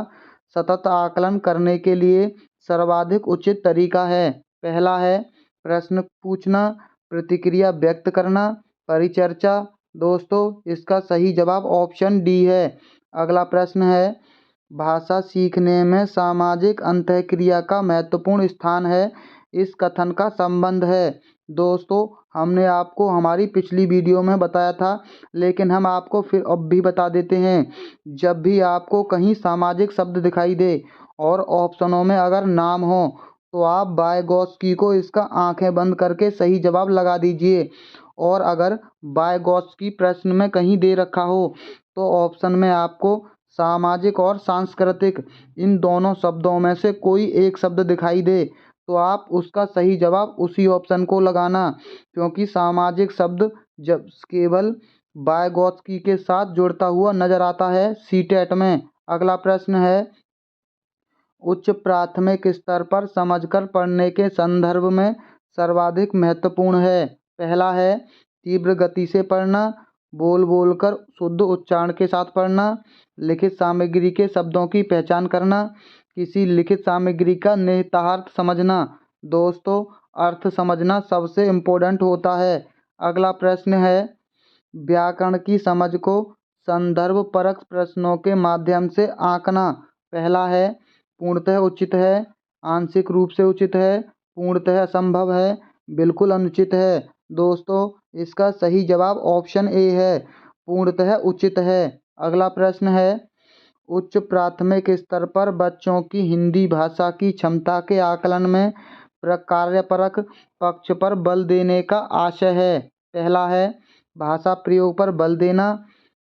सतत आकलन करने के लिए सर्वाधिक उचित तरीका है। पहला है प्रश्न पूछना, प्रतिक्रिया व्यक्त करना, परिचर्चा। दोस्तों, इसका सही जवाब ऑप्शन डी है। अगला प्रश्न है, भाषा सीखने में सामाजिक अंतःक्रिया का महत्वपूर्ण स्थान है, इस कथन का संबंध है। दोस्तों, हमने आपको हमारी पिछली वीडियो में बताया था, लेकिन हम आपको फिर अब भी बता देते हैं। जब भी आपको कहीं सामाजिक शब्द दिखाई दे और ऑप्शनों में अगर नाम हो तो आप वाइगॉत्स्की को इसका आंखें बंद करके सही जवाब लगा दीजिए, और अगर वाइगॉत्स्की प्रश्न में कहीं दे रखा हो तो ऑप्शन में आपको सामाजिक और सांस्कृतिक इन दोनों शब्दों में से कोई एक शब्द दिखाई दे तो आप उसका सही जवाब उसी ऑप्शन को लगाना, क्योंकि सामाजिक शब्द जब केवल वाइगोत्स्की के साथ जुड़ता हुआ नजर आता है सीटेट में। अगला प्रश्न है, उच्च प्राथमिक स्तर पर समझकर पढ़ने के संदर्भ में सर्वाधिक महत्वपूर्ण है। पहला है तीव्र गति से पढ़ना, बोल बोलकर शुद्ध उच्चारण के साथ पढ़ना, लिखित सामग्री के शब्दों की पहचान करना, किसी लिखित सामग्री का निहितार्थ समझना। दोस्तों, अर्थ समझना सबसे इम्पोर्टेंट होता है। अगला प्रश्न है, व्याकरण की समझ को संदर्भ परक प्रश्नों के माध्यम से आंकना। पहला है पूर्णतः उचित है, आंशिक रूप से उचित है, पूर्णतः असंभव है, बिल्कुल अनुचित है। दोस्तों, इसका सही जवाब ऑप्शन ए है, पूर्णतः उचित है। अगला प्रश्न है, उच्च प्राथमिक स्तर पर बच्चों की हिंदी भाषा की क्षमता के आकलन में कार्यपरक पक्ष पर बल देने का आशय है। पहला है भाषा प्रयोग पर बल देना,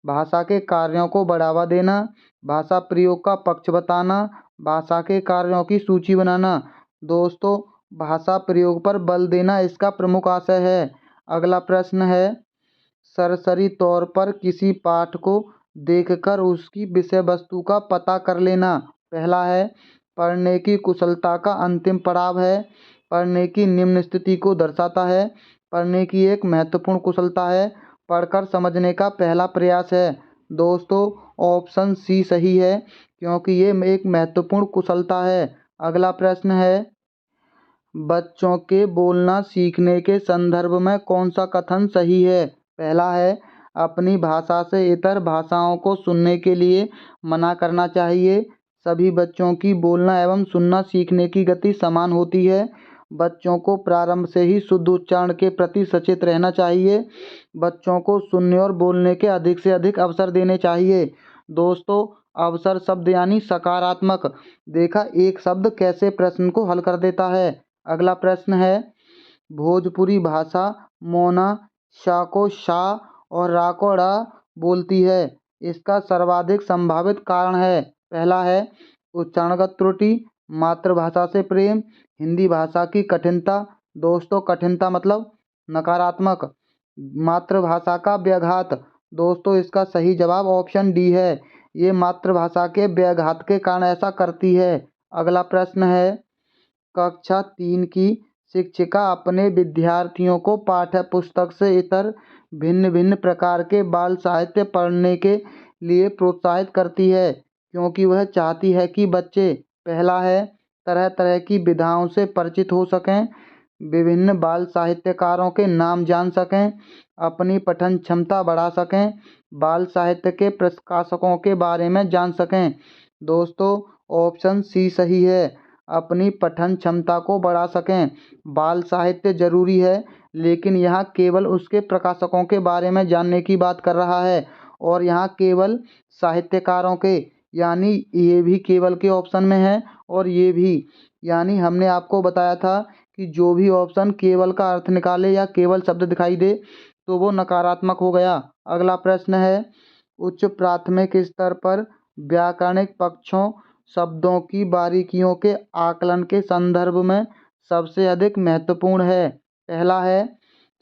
भाषा के कार्यों को बढ़ावा देना, भाषा प्रयोग का पक्ष बताना, भाषा के कार्यों की सूची बनाना। दोस्तों, भाषा प्रयोग पर बल देना इसका प्रमुख आशय है। अगला प्रश्न है, सरसरी तौर पर किसी पाठ को देखकर उसकी विषय वस्तु का पता कर लेना। पहला है पढ़ने की कुशलता का अंतिम पड़ाव है, पढ़ने की निम्न स्थिति को दर्शाता है, पढ़ने की एक महत्वपूर्ण कुशलता है, पढ़कर समझने का पहला प्रयास है। दोस्तों, ऑप्शन सी सही है, क्योंकि ये एक महत्वपूर्ण कुशलता है। अगला प्रश्न है, बच्चों के बोलना सीखने के संदर्भ में कौन सा कथन सही है। पहला है अपनी भाषा से इतर भाषाओं को सुनने के लिए मना करना चाहिए, सभी बच्चों की बोलना एवं सुनना सीखने की गति समान होती है, बच्चों को प्रारंभ से ही शुद्ध उच्चारण के प्रति सचेत रहना चाहिए, बच्चों को सुनने और बोलने के अधिक से अधिक अवसर देने चाहिए। दोस्तों, अवसर शब्द यानी सकारात्मक। देखा एक शब्द कैसे प्रश्न को हल कर देता है। अगला प्रश्न है, भोजपुरी भाषा मोना शा को शा और रा को रा बोलती है, इसका सर्वाधिक संभावित कारण है। पहला है उच्चारणगत त्रुटि, मातृभाषा से प्रेम, हिंदी भाषा की कठिनता। दोस्तों, कठिनता मतलब नकारात्मक, मातृभाषा का व्याघात। दोस्तों, इसका सही जवाब ऑप्शन डी है, ये मातृभाषा के व्याघात के कारण ऐसा करती है। अगला प्रश्न है, कक्षा 3 की शिक्षिका अपने विद्यार्थियों को पाठ्य पुस्तक से इतर भिन्न भिन्न प्रकार के बाल साहित्य पढ़ने के लिए प्रोत्साहित करती है, क्योंकि वह चाहती है कि बच्चे पहला है तरह तरह की विधाओं से परिचित हो सकें, विभिन्न बाल साहित्यकारों के नाम जान सकें, अपनी पठन क्षमता बढ़ा सकें, बाल साहित्य के प्रकाशकों के बारे में जान सकें। दोस्तों, ऑप्शन सी सही है, अपनी पठन क्षमता को बढ़ा सकें। बाल साहित्य जरूरी है, लेकिन यहाँ केवल उसके प्रकाशकों के बारे में जानने की बात कर रहा है, और यहाँ केवल साहित्यकारों के, यानी ये भी केवल के ऑप्शन में है और ये भी, यानी हमने आपको बताया था कि जो भी ऑप्शन केवल का अर्थ निकाले या केवल शब्द दिखाई दे तो वो नकारात्मक हो गया। अगला प्रश्न है, उच्च प्राथमिक स्तर पर व्याकरणिक पक्षों शब्दों की बारीकियों के आकलन के संदर्भ में सबसे अधिक महत्वपूर्ण है। पहला है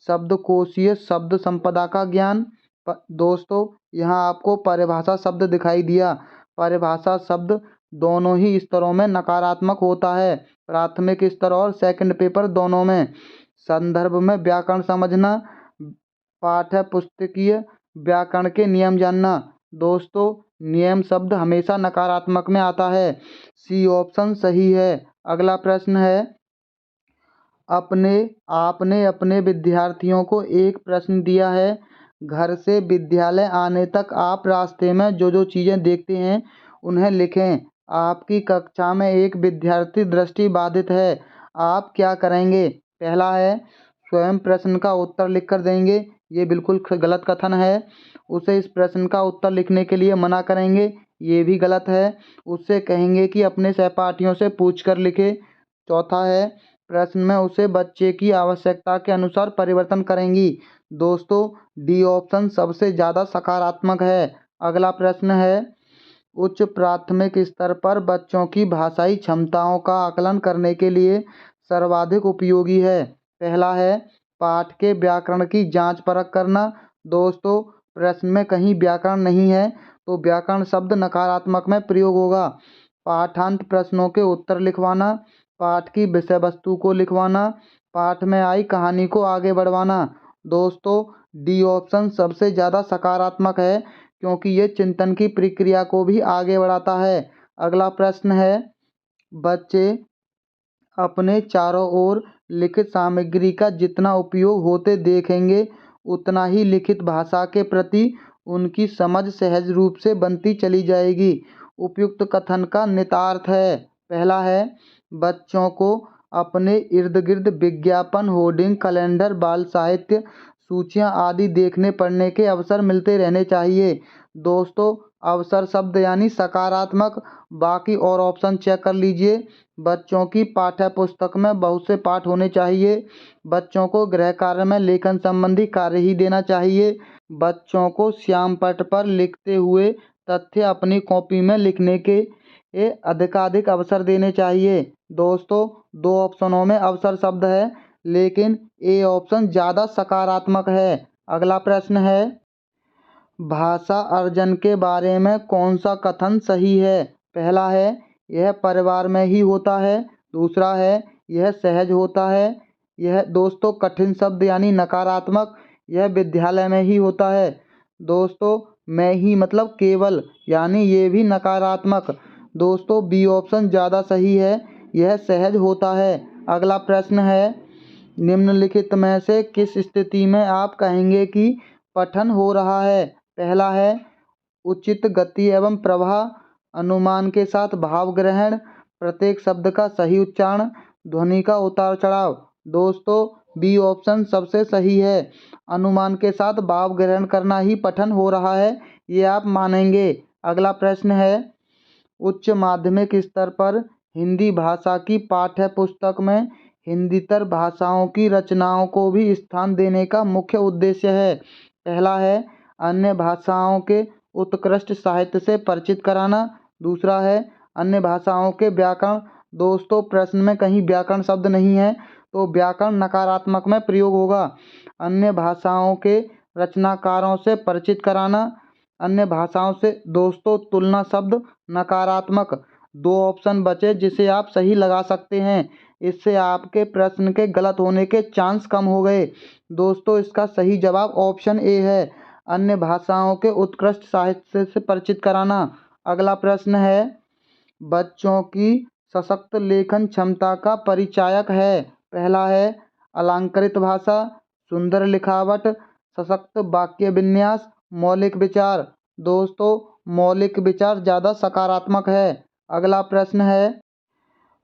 शब्दकोशीय शब्द संपदा का ज्ञान। दोस्तों, यहाँ आपको परिभाषा शब्द दिखाई दिया, परिभाषा शब्द दोनों ही स्तरों में नकारात्मक होता है, प्राथमिक स्तर और सेकंड पेपर दोनों में। संदर्भ में व्याकरण समझना, पाठ्य पुस्तकीय व्याकरण के नियम जानना। दोस्तों, नियम शब्द हमेशा नकारात्मक में आता है, सी ऑप्शन सही है। अगला प्रश्न है, आपने अपने विद्यार्थियों को एक प्रश्न दिया है, घर से विद्यालय आने तक आप रास्ते में जो जो चीज़ें देखते हैं उन्हें लिखें। आपकी कक्षा में एक विद्यार्थी दृष्टि बाधित है, आप क्या करेंगे। पहला है स्वयं प्रश्न का उत्तर लिख कर देंगे, ये बिल्कुल गलत कथन है। उसे इस प्रश्न का उत्तर लिखने के लिए मना करेंगे, ये भी गलत है। उससे कहेंगे कि अपने सहपाठियों से पूछ कर लिखे। चौथा है प्रश्न में उसे बच्चे की आवश्यकता के अनुसार परिवर्तन करेंगी। दोस्तों, डी ऑप्शन सबसे ज़्यादा सकारात्मक है। अगला प्रश्न है, उच्च प्राथमिक स्तर पर बच्चों की भाषाई क्षमताओं का आकलन करने के लिए सर्वाधिक उपयोगी है। पहला है पाठ के व्याकरण की जांच परख करना। दोस्तों, प्रश्न में कहीं व्याकरण नहीं है तो व्याकरण शब्द नकारात्मक में प्रयोग होगा। पाठांत प्रश्नों के उत्तर लिखवाना, पाठ की विषय वस्तु को लिखवाना, पाठ में आई कहानी को आगे बढ़वाना। दोस्तों, डी ऑप्शन सबसे ज़्यादा सकारात्मक है क्योंकि ये चिंतन की प्रक्रिया को भी आगे बढ़ाता है। अगला प्रश्न है, बच्चे अपने चारों ओर लिखित सामग्री का जितना उपयोग होते देखेंगे उतना ही लिखित भाषा के प्रति उनकी समझ सहज रूप से बनती चली जाएगी। उपयुक्त कथन का निहितार्थ है। पहला है बच्चों को अपने इर्द गिर्द विज्ञापन, होर्डिंग, कैलेंडर, बाल साहित्य, सूचियाँ आदि देखने पढ़ने के अवसर मिलते रहने चाहिए। दोस्तों, अवसर शब्द यानी सकारात्मक। बाकी और ऑप्शन चेक कर लीजिए। बच्चों की पाठ्य पुस्तक में बहुत से पाठ होने चाहिए। बच्चों को गृह कार्य में लेखन संबंधी कार्य ही देना चाहिए। बच्चों को श्यामपट्ट पर लिखते हुए तथ्य अपनी कॉपी में लिखने के अधिकाधिक अवसर देने चाहिए। दोस्तों, दो ऑप्शनों में अवसर शब्द है लेकिन ए ऑप्शन ज़्यादा सकारात्मक है। अगला प्रश्न है, भाषा अर्जन के बारे में कौन सा कथन सही है? पहला है यह परिवार में ही होता है। दूसरा है यह सहज होता है। यह दोस्तों कठिन शब्द यानी नकारात्मक, यह विद्यालय में ही होता है। दोस्तों, में ही मतलब केवल यानी ये भी नकारात्मक। दोस्तों, बी ऑप्शन ज़्यादा सही है, यह सहज होता है। अगला प्रश्न है, निम्नलिखित में से किस स्थिति में आप कहेंगे कि पठन हो रहा है? पहला है उचित गति एवं प्रवाह, अनुमान के साथ भाव ग्रहण, प्रत्येक शब्द का सही उच्चारण, ध्वनि का उतार चढ़ाव। दोस्तों, बी ऑप्शन सबसे सही है। अनुमान के साथ भाव ग्रहण करना ही पठन हो रहा है, ये आप मानेंगे। अगला प्रश्न है, उच्च माध्यमिक स्तर पर हिंदी भाषा की पाठ्य पुस्तक में हिंदीतर भाषाओं की रचनाओं को भी स्थान देने का मुख्य उद्देश्य है। पहला है अन्य भाषाओं के उत्कृष्ट साहित्य से परिचित कराना। दूसरा है अन्य भाषाओं के व्याकरण। दोस्तों, प्रश्न में कहीं व्याकरण शब्द नहीं है तो व्याकरण नकारात्मक में प्रयोग होगा। अन्य भाषाओं के रचनाकारों से परिचित कराना, अन्य भाषाओं से। दोस्तों, तुलना शब्द नकारात्मक। दो ऑप्शन बचे जिसे आप सही लगा सकते हैं, इससे आपके प्रश्न के गलत होने के चांस कम हो गए। दोस्तों, इसका सही जवाब ऑप्शन ए है, अन्य भाषाओं के उत्कृष्ट साहित्य से परिचित कराना। अगला प्रश्न है, बच्चों की सशक्त लेखन क्षमता का परिचायक है। पहला है अलंकृत भाषा, सुंदर लिखावट, सशक्त वाक्य विन्यास, मौलिक विचार। दोस्तों, मौलिक विचार ज़्यादा सकारात्मक है। अगला प्रश्न है,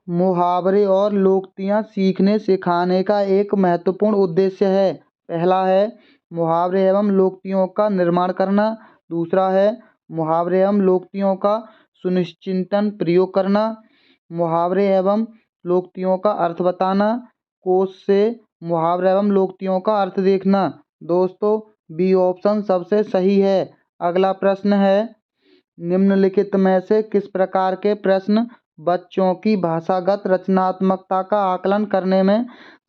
मुहावरे और लोकोक्तियाँ सीखने सिखाने का एक महत्वपूर्ण उद्देश्य है। पहला है मुहावरे एवं लोकोक्तियों का निर्माण करना। दूसरा है मुहावरे एवं लोकोक्तियों का सुनिश्चितन प्रयोग करना। मुहावरे एवं लोकोक्तियों का अर्थ बताना। कोश से मुहावरे एवं लोकोक्तियों का अर्थ देखना। दोस्तों, बी ऑप्शन सबसे सही है। अगला प्रश्न है, निम्नलिखित में से किस प्रकार के प्रश्न बच्चों की भाषागत रचनात्मकता का आकलन करने में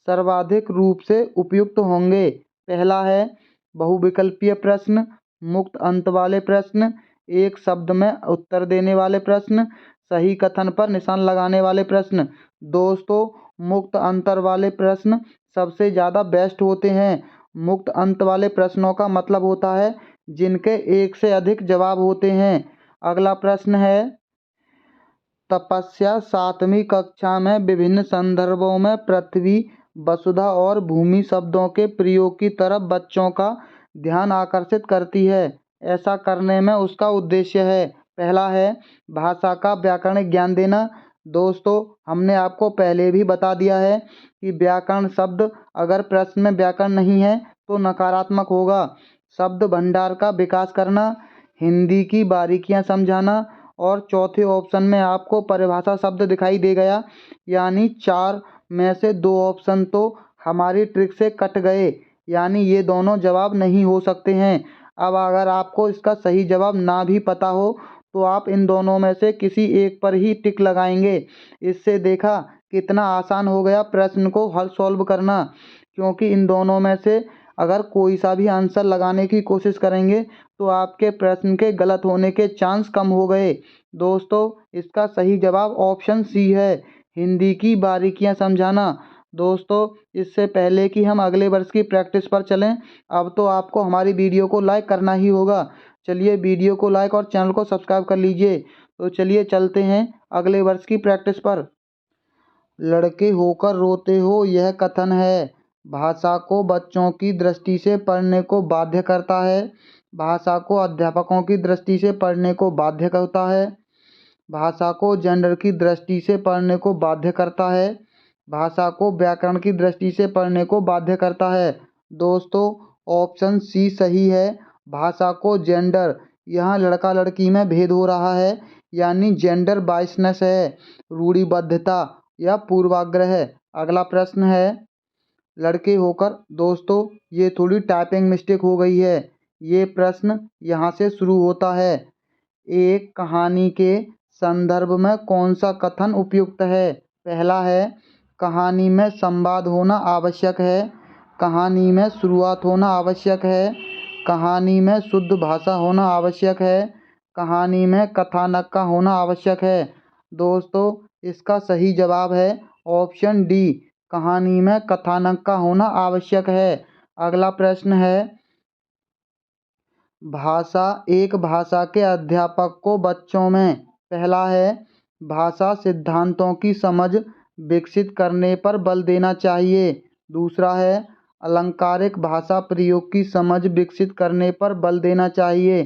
सर्वाधिक रूप से उपयुक्त होंगे? पहला है बहुविकल्पीय प्रश्न, मुक्त अंत वाले प्रश्न, एक शब्द में उत्तर देने वाले प्रश्न, सही कथन पर निशान लगाने वाले प्रश्न। दोस्तों, मुक्त अंतर वाले प्रश्न सबसे ज़्यादा बेस्ट होते हैं। मुक्त अंत वाले प्रश्नों का मतलब होता है जिनके एक से अधिक जवाब होते हैं। अगला प्रश्न है, तपस्या 7वीं कक्षा में विभिन्न संदर्भों में पृथ्वी, वसुधा और भूमि शब्दों के प्रयोग की तरफ बच्चों का ध्यान आकर्षित करती है। ऐसा करने में उसका उद्देश्य है, पहला है भाषा का व्याकरणिक ज्ञान देना। दोस्तों, हमने आपको पहले भी बता दिया है कि व्याकरण शब्द अगर प्रश्न में व्याकरण नहीं है तो नकारात्मक होगा। शब्द भंडार का विकास करना, हिंदी की बारीकियां समझाना, और चौथे ऑप्शन में आपको परिभाषा शब्द दिखाई दे गया, यानी 4 में से 2 ऑप्शन तो हमारी ट्रिक से कट गए, यानी ये दोनों जवाब नहीं हो सकते हैं। अब अगर आपको इसका सही जवाब ना भी पता हो तो आप इन दोनों में से किसी एक पर ही टिक लगाएंगे। इससे देखा कितना आसान हो गया प्रश्न को हल सॉल्व करना, क्योंकि इन दोनों में से अगर कोई सा भी आंसर लगाने की कोशिश करेंगे तो आपके प्रश्न के गलत होने के चांस कम हो गए। दोस्तों, इसका सही जवाब ऑप्शन सी है, हिंदी की बारीकियां समझाना। दोस्तों, इससे पहले कि हम अगले वर्ष की प्रैक्टिस पर चलें, अब तो आपको हमारी वीडियो को लाइक करना ही होगा। चलिए वीडियो को लाइक और चैनल को सब्सक्राइब कर लीजिए। तो चलिए चलते हैं अगले वर्ष की प्रैक्टिस पर। लड़के होकर रोते हो, यह कथन है। भाषा को बच्चों की दृष्टि से पढ़ने को बाध्य करता है। भाषा को अध्यापकों की दृष्टि से पढ़ने को बाध्य करता है। भाषा को जेंडर की दृष्टि से पढ़ने को बाध्य करता है। भाषा को व्याकरण की दृष्टि से पढ़ने को बाध्य करता है। दोस्तों, ऑप्शन सी सही है, भाषा को जेंडर। यहाँ लड़का लड़की में भेद हो रहा है, यानी जेंडर बायसनेस है, रूढ़िबद्धता या पूर्वाग्रह। अगला प्रश्न है, लड़के होकर। दोस्तों, ये थोड़ी टाइपिंग मिस्टेक हो गई है। ये प्रश्न यहाँ से शुरू होता है। एक कहानी के संदर्भ में कौन सा कथन उपयुक्त है? पहला है, कहानी में संवाद होना आवश्यक है। कहानी में शुरुआत होना आवश्यक है। कहानी में शुद्ध भाषा होना आवश्यक है। कहानी में कथानक का होना आवश्यक है। दोस्तों, इसका सही जवाब है ऑप्शन डी, कहानी में कथानक का होना आवश्यक है। अगला प्रश्न है, भाषा एक भाषा के अध्यापक को बच्चों में। पहला है, भाषा सिद्धांतों की समझ विकसित करने पर बल देना चाहिए। दूसरा है, अलंकारिक भाषा प्रयोग की समझ विकसित करने पर बल देना चाहिए।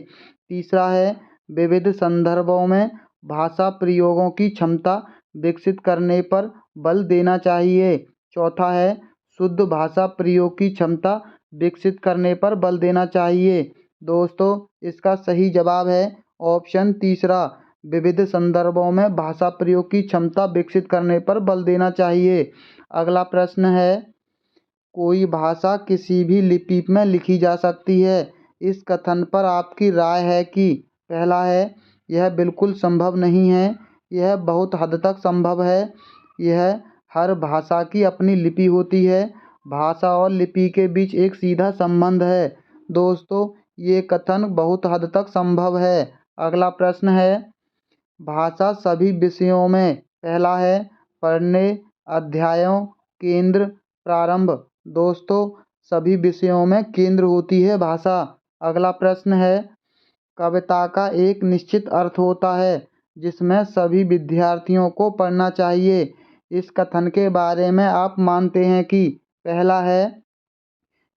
तीसरा है, विविध संदर्भों में भाषा प्रयोगों की क्षमता विकसित करने पर बल देना चाहिए। चौथा है, शुद्ध भाषा प्रयोग की क्षमता विकसित करने पर बल देना चाहिए। दोस्तों, इसका सही जवाब है ऑप्शन तीसरा, विविध संदर्भों में भाषा प्रयोग की क्षमता विकसित करने पर बल देना चाहिए। अगला प्रश्न है, कोई भाषा किसी भी लिपि में लिखी जा सकती है, इस कथन पर आपकी राय है कि? पहला है, यह बिल्कुल संभव नहीं है। यह बहुत हद तक संभव है। यह हर भाषा की अपनी लिपि होती है। भाषा और लिपि के बीच एक सीधा संबंध है। दोस्तों, ये कथन बहुत हद तक संभव है। अगला प्रश्न है, भाषा सभी विषयों में। पहला है, पढ़ने, अध्यायों, केंद्र, प्रारंभ। दोस्तों, सभी विषयों में केंद्र होती है भाषा। अगला प्रश्न है, कविता का एक निश्चित अर्थ होता है जिसमें सभी विद्यार्थियों को पढ़ना चाहिए, इस कथन के बारे में आप मानते हैं कि? पहला है,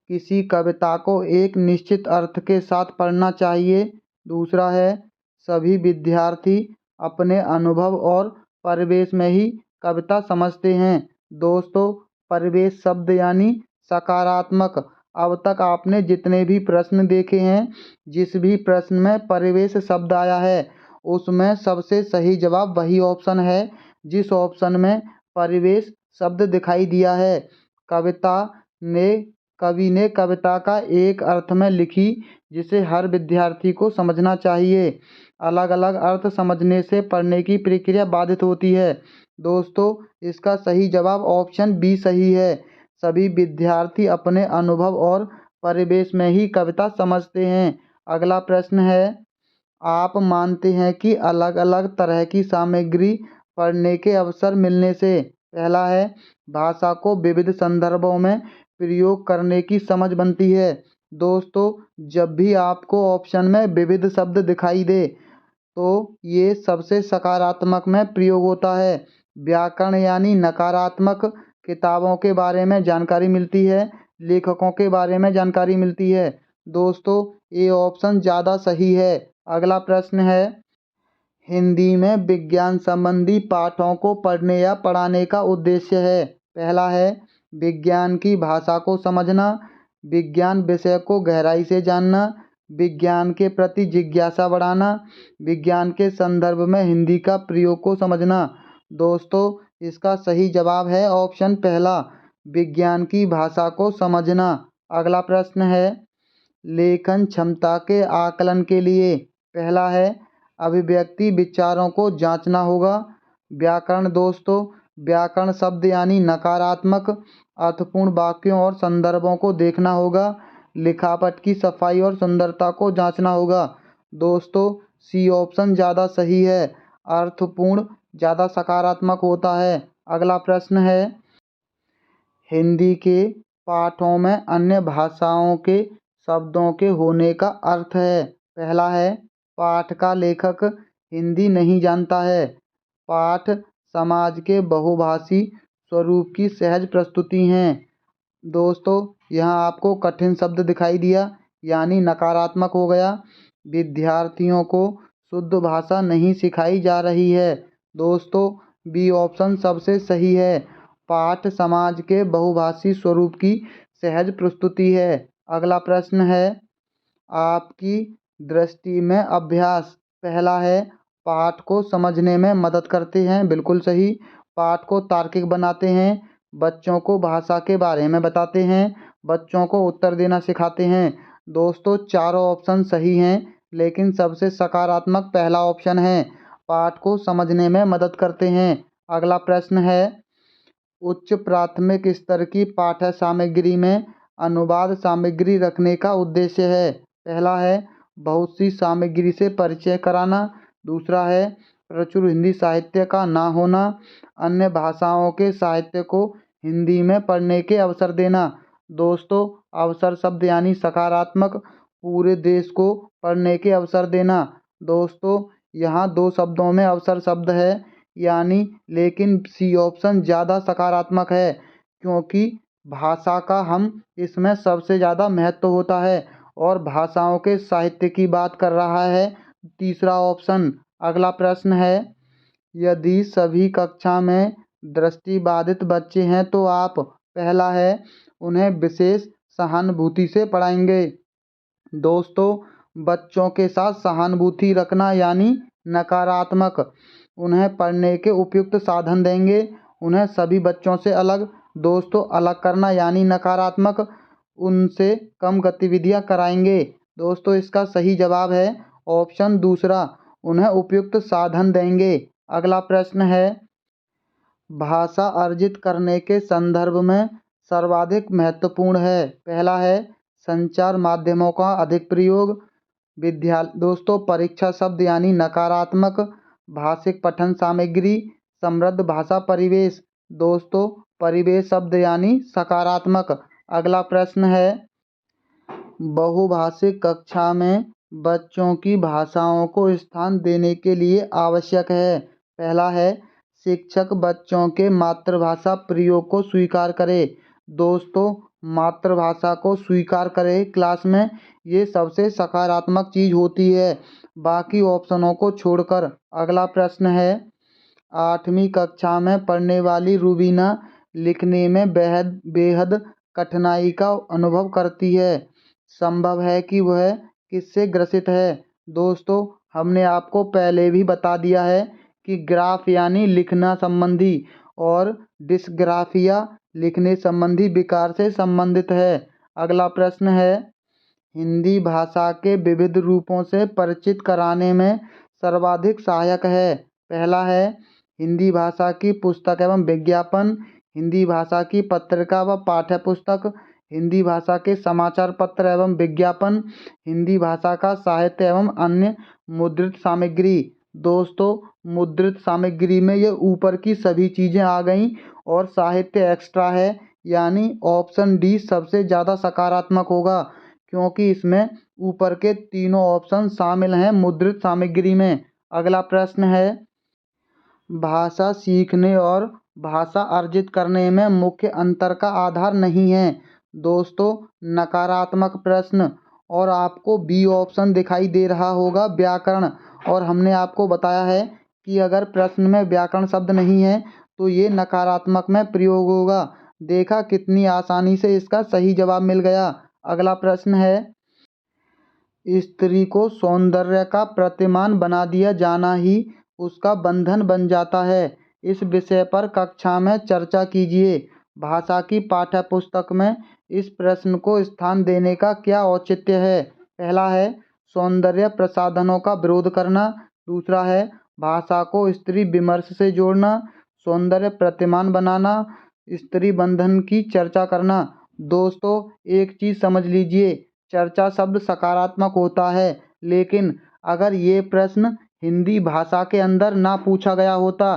किसी कविता को एक निश्चित अर्थ के साथ पढ़ना चाहिए। दूसरा है, सभी विद्यार्थी अपने अनुभव और परिवेश में ही कविता समझते हैं। दोस्तों, परिवेश शब्द यानी सकारात्मक। अब तक आपने जितने भी प्रश्न देखे हैं, जिस भी प्रश्न में परिवेश शब्द आया है, उसमें सबसे सही जवाब वही ऑप्शन है जिस ऑप्शन में परिवेश शब्द दिखाई दिया है। कवि ने कविता का एक अर्थ में लिखी जिसे हर विद्यार्थी को समझना चाहिए। अलग अलग अर्थ समझने से पढ़ने की प्रक्रिया बाधित होती है। दोस्तों, इसका सही जवाब ऑप्शन बी सही है, सभी विद्यार्थी अपने अनुभव और परिवेश में ही कविता समझते हैं। अगला प्रश्न है, आप मानते हैं कि अलग अलग तरह की सामग्री पढ़ने के अवसर मिलने से? पहला है, भाषा को विविध संदर्भों में प्रयोग करने की समझ बनती है। दोस्तों, जब भी आपको ऑप्शन में विविध शब्द दिखाई दे तो ये सबसे सकारात्मक में प्रयोग होता है। व्याकरण यानी नकारात्मक, किताबों के बारे में जानकारी मिलती है, लेखकों के बारे में जानकारी मिलती है। दोस्तों, ये ऑप्शन ज़्यादा सही है। अगला प्रश्न है, हिंदी में विज्ञान संबंधी पाठों को पढ़ने या पढ़ाने का उद्देश्य है। पहला है, विज्ञान की भाषा को समझना, विज्ञान विषय को गहराई से जानना, विज्ञान के प्रति जिज्ञासा बढ़ाना, विज्ञान के संदर्भ में हिंदी का प्रयोग को समझना। दोस्तों, इसका सही जवाब है ऑप्शन पहला, विज्ञान की भाषा को समझना। अगला प्रश्न है, लेखन क्षमता के आकलन के लिए। पहला है, अभिव्यक्ति विचारों को जांचना होगा। व्याकरण। दोस्तों, व्याकरण शब्द यानी नकारात्मक अर्थपूर्ण वाक्यों और संदर्भों को देखना होगा। लिखावट की सफाई और सुंदरता को जांचना होगा। दोस्तों, सी ऑप्शन ज़्यादा सही है। अर्थपूर्ण ज़्यादा सकारात्मक होता है। अगला प्रश्न है, हिंदी के पाठों में अन्य भाषाओं के शब्दों के होने का अर्थ है। पहला है, पाठ का लेखक हिंदी नहीं जानता है। पाठ समाज के बहुभाषी स्वरूप की सहज प्रस्तुति हैं। दोस्तों, यहाँ आपको कठिन शब्द दिखाई दिया यानी नकारात्मक हो गया। विद्यार्थियों को शुद्ध भाषा नहीं सिखाई जा रही है। दोस्तों, बी ऑप्शन सबसे सही है। पाठ समाज के बहुभाषी स्वरूप की सहज प्रस्तुति है। अगला प्रश्न है, आपकी दृष्टि में अभ्यास। पहला है, पाठ को समझने में मदद करते हैं। बिल्कुल सही। पाठ को तार्किक बनाते हैं। बच्चों को भाषा के बारे में बताते हैं। बच्चों को उत्तर देना सिखाते हैं। दोस्तों, चारों ऑप्शन सही हैं, लेकिन सबसे सकारात्मक पहला ऑप्शन है। पाठ को समझने में मदद करते हैं। अगला प्रश्न है, उच्च प्राथमिक स्तर की पाठ्य सामग्री में अनुवाद सामग्री रखने का उद्देश्य है। पहला है, बहुत सी सामग्री से परिचय कराना। दूसरा है, प्रचुर हिंदी साहित्य का ना होना। अन्य भाषाओं के साहित्य को हिंदी में पढ़ने के अवसर देना। दोस्तों, अवसर शब्द यानी सकारात्मक, पूरे देश को पढ़ने के अवसर देना। दोस्तों, यहाँ दो शब्दों में अवसर शब्द है यानी, लेकिन सी ऑप्शन ज़्यादा सकारात्मक है क्योंकि भाषा का हम इसमें सबसे ज़्यादा महत्व होता है और भाषाओं के साहित्य की बात कर रहा है तीसरा ऑप्शन। अगला प्रश्न है, यदि सभी कक्षा में दृष्टिबाधित बच्चे हैं तो आप। पहला है, उन्हें विशेष सहानुभूति से पढ़ाएंगे। दोस्तों, बच्चों के साथ सहानुभूति रखना यानी नकारात्मक। उन्हें पढ़ने के उपयुक्त साधन देंगे। उन्हें सभी बच्चों से अलग, दोस्तों अलग करना यानी नकारात्मक। उनसे कम गतिविधियां कराएंगे। दोस्तों, इसका सही जवाब है ऑप्शन दूसरा, उन्हें उपयुक्त साधन देंगे। अगला प्रश्न है, भाषा अर्जित करने के संदर्भ में सर्वाधिक महत्वपूर्ण है। पहला है, संचार माध्यमों का अधिक प्रयोग। दोस्तों, परीक्षा शब्द यानी नकारात्मक। भाषिक पठन सामग्री, समृद्ध भाषा परिवेश। दोस्तों, परिवेश शब्द यानी सकारात्मक। अगला प्रश्न है, बहुभाषिक कक्षा में बच्चों की भाषाओं को स्थान देने के लिए आवश्यक है। पहला है, शिक्षक बच्चों के मातृभाषा प्रयोग को स्वीकार करे। दोस्तों, मातृभाषा को स्वीकार करे क्लास में, ये सबसे सकारात्मक चीज़ होती है बाकी ऑप्शनों को छोड़कर। अगला प्रश्न है, 8वीं कक्षा में पढ़ने वाली रूबीना लिखने में बेहद कठिनाई का अनुभव करती है। संभव है कि वह किससे ग्रसित है। दोस्तों, हमने आपको पहले भी बता दिया है कि ग्राफ यानी लिखना संबंधी और डिस्ग्राफिया लिखने संबंधी विकार से संबंधित है। अगला प्रश्न है, हिंदी भाषा के विविध रूपों से परिचित कराने में सर्वाधिक सहायक है। पहला है, हिंदी भाषा की पुस्तक एवं विज्ञापन। हिंदी भाषा की पत्रिका व पाठ्य पुस्तक। हिंदी भाषा के समाचार पत्र एवं विज्ञापन। हिंदी भाषा का साहित्य एवं अन्य मुद्रित सामग्री। दोस्तों, मुद्रित सामग्री में ये ऊपर की सभी चीज़ें आ गईं और साहित्य एक्स्ट्रा है यानी ऑप्शन डी सबसे ज़्यादा सकारात्मक होगा क्योंकि इसमें ऊपर के तीनों ऑप्शन शामिल हैं मुद्रित सामग्री में। अगला प्रश्न है, भाषा सीखने और भाषा अर्जित करने में मुख्य अंतर का आधार नहीं है। दोस्तों, नकारात्मक प्रश्न। और आपको बी ऑप्शन दिखाई दे रहा होगा, व्याकरण। और हमने आपको बताया है कि अगर प्रश्न में व्याकरण शब्द नहीं है तो ये नकारात्मक में प्रयोग होगा। देखा कितनी आसानी से इसका सही जवाब मिल गया। अगला प्रश्न है, स्त्री को सौंदर्य का प्रतिमान बना दिया जाना ही उसका बंधन बन जाता है। इस विषय पर कक्षा में चर्चा कीजिए। भाषा की पाठ्य पुस्तक में इस प्रश्न को स्थान देने का क्या औचित्य है। पहला है, सौंदर्य प्रसाधनों का विरोध करना। दूसरा है, भाषा को स्त्री विमर्श से जोड़ना। सौंदर्य प्रतिमान बनाना, स्त्री बंधन की चर्चा करना। दोस्तों, एक चीज समझ लीजिए, चर्चा शब्द सकारात्मक होता है, लेकिन अगर ये प्रश्न हिंदी भाषा के अंदर ना पूछा गया होता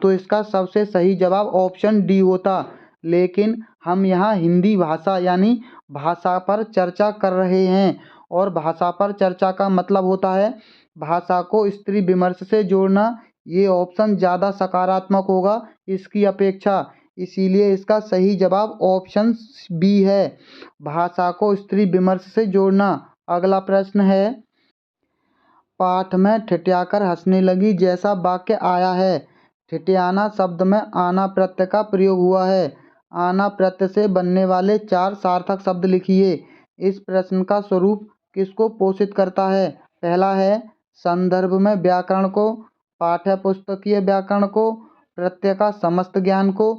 तो इसका सबसे सही जवाब ऑप्शन डी होता। लेकिन हम यहाँ हिंदी भाषा यानी भाषा पर चर्चा कर रहे हैं, और भाषा पर चर्चा का मतलब होता है भाषा को स्त्री विमर्श से जोड़ना। ये ऑप्शन ज़्यादा सकारात्मक होगा इसकी अपेक्षा, इसीलिए इसका सही जवाब ऑप्शन बी है, भाषा को स्त्री विमर्श से जोड़ना। अगला प्रश्न है, पाठ में ठिठियाकर हंसने लगी जैसा वाक्य आया है। ठिठियाना शब्द में आना प्रत्यय का प्रयोग हुआ है। आना प्रत्यय से बनने वाले 4 सार्थक शब्द लिखिए। इस प्रश्न का स्वरूप किसको पोषित करता है? पहला है संदर्भ में व्याकरण को, पाठ्य पुस्तकीय व्याकरण को, प्रत्यय का समस्त ज्ञान को,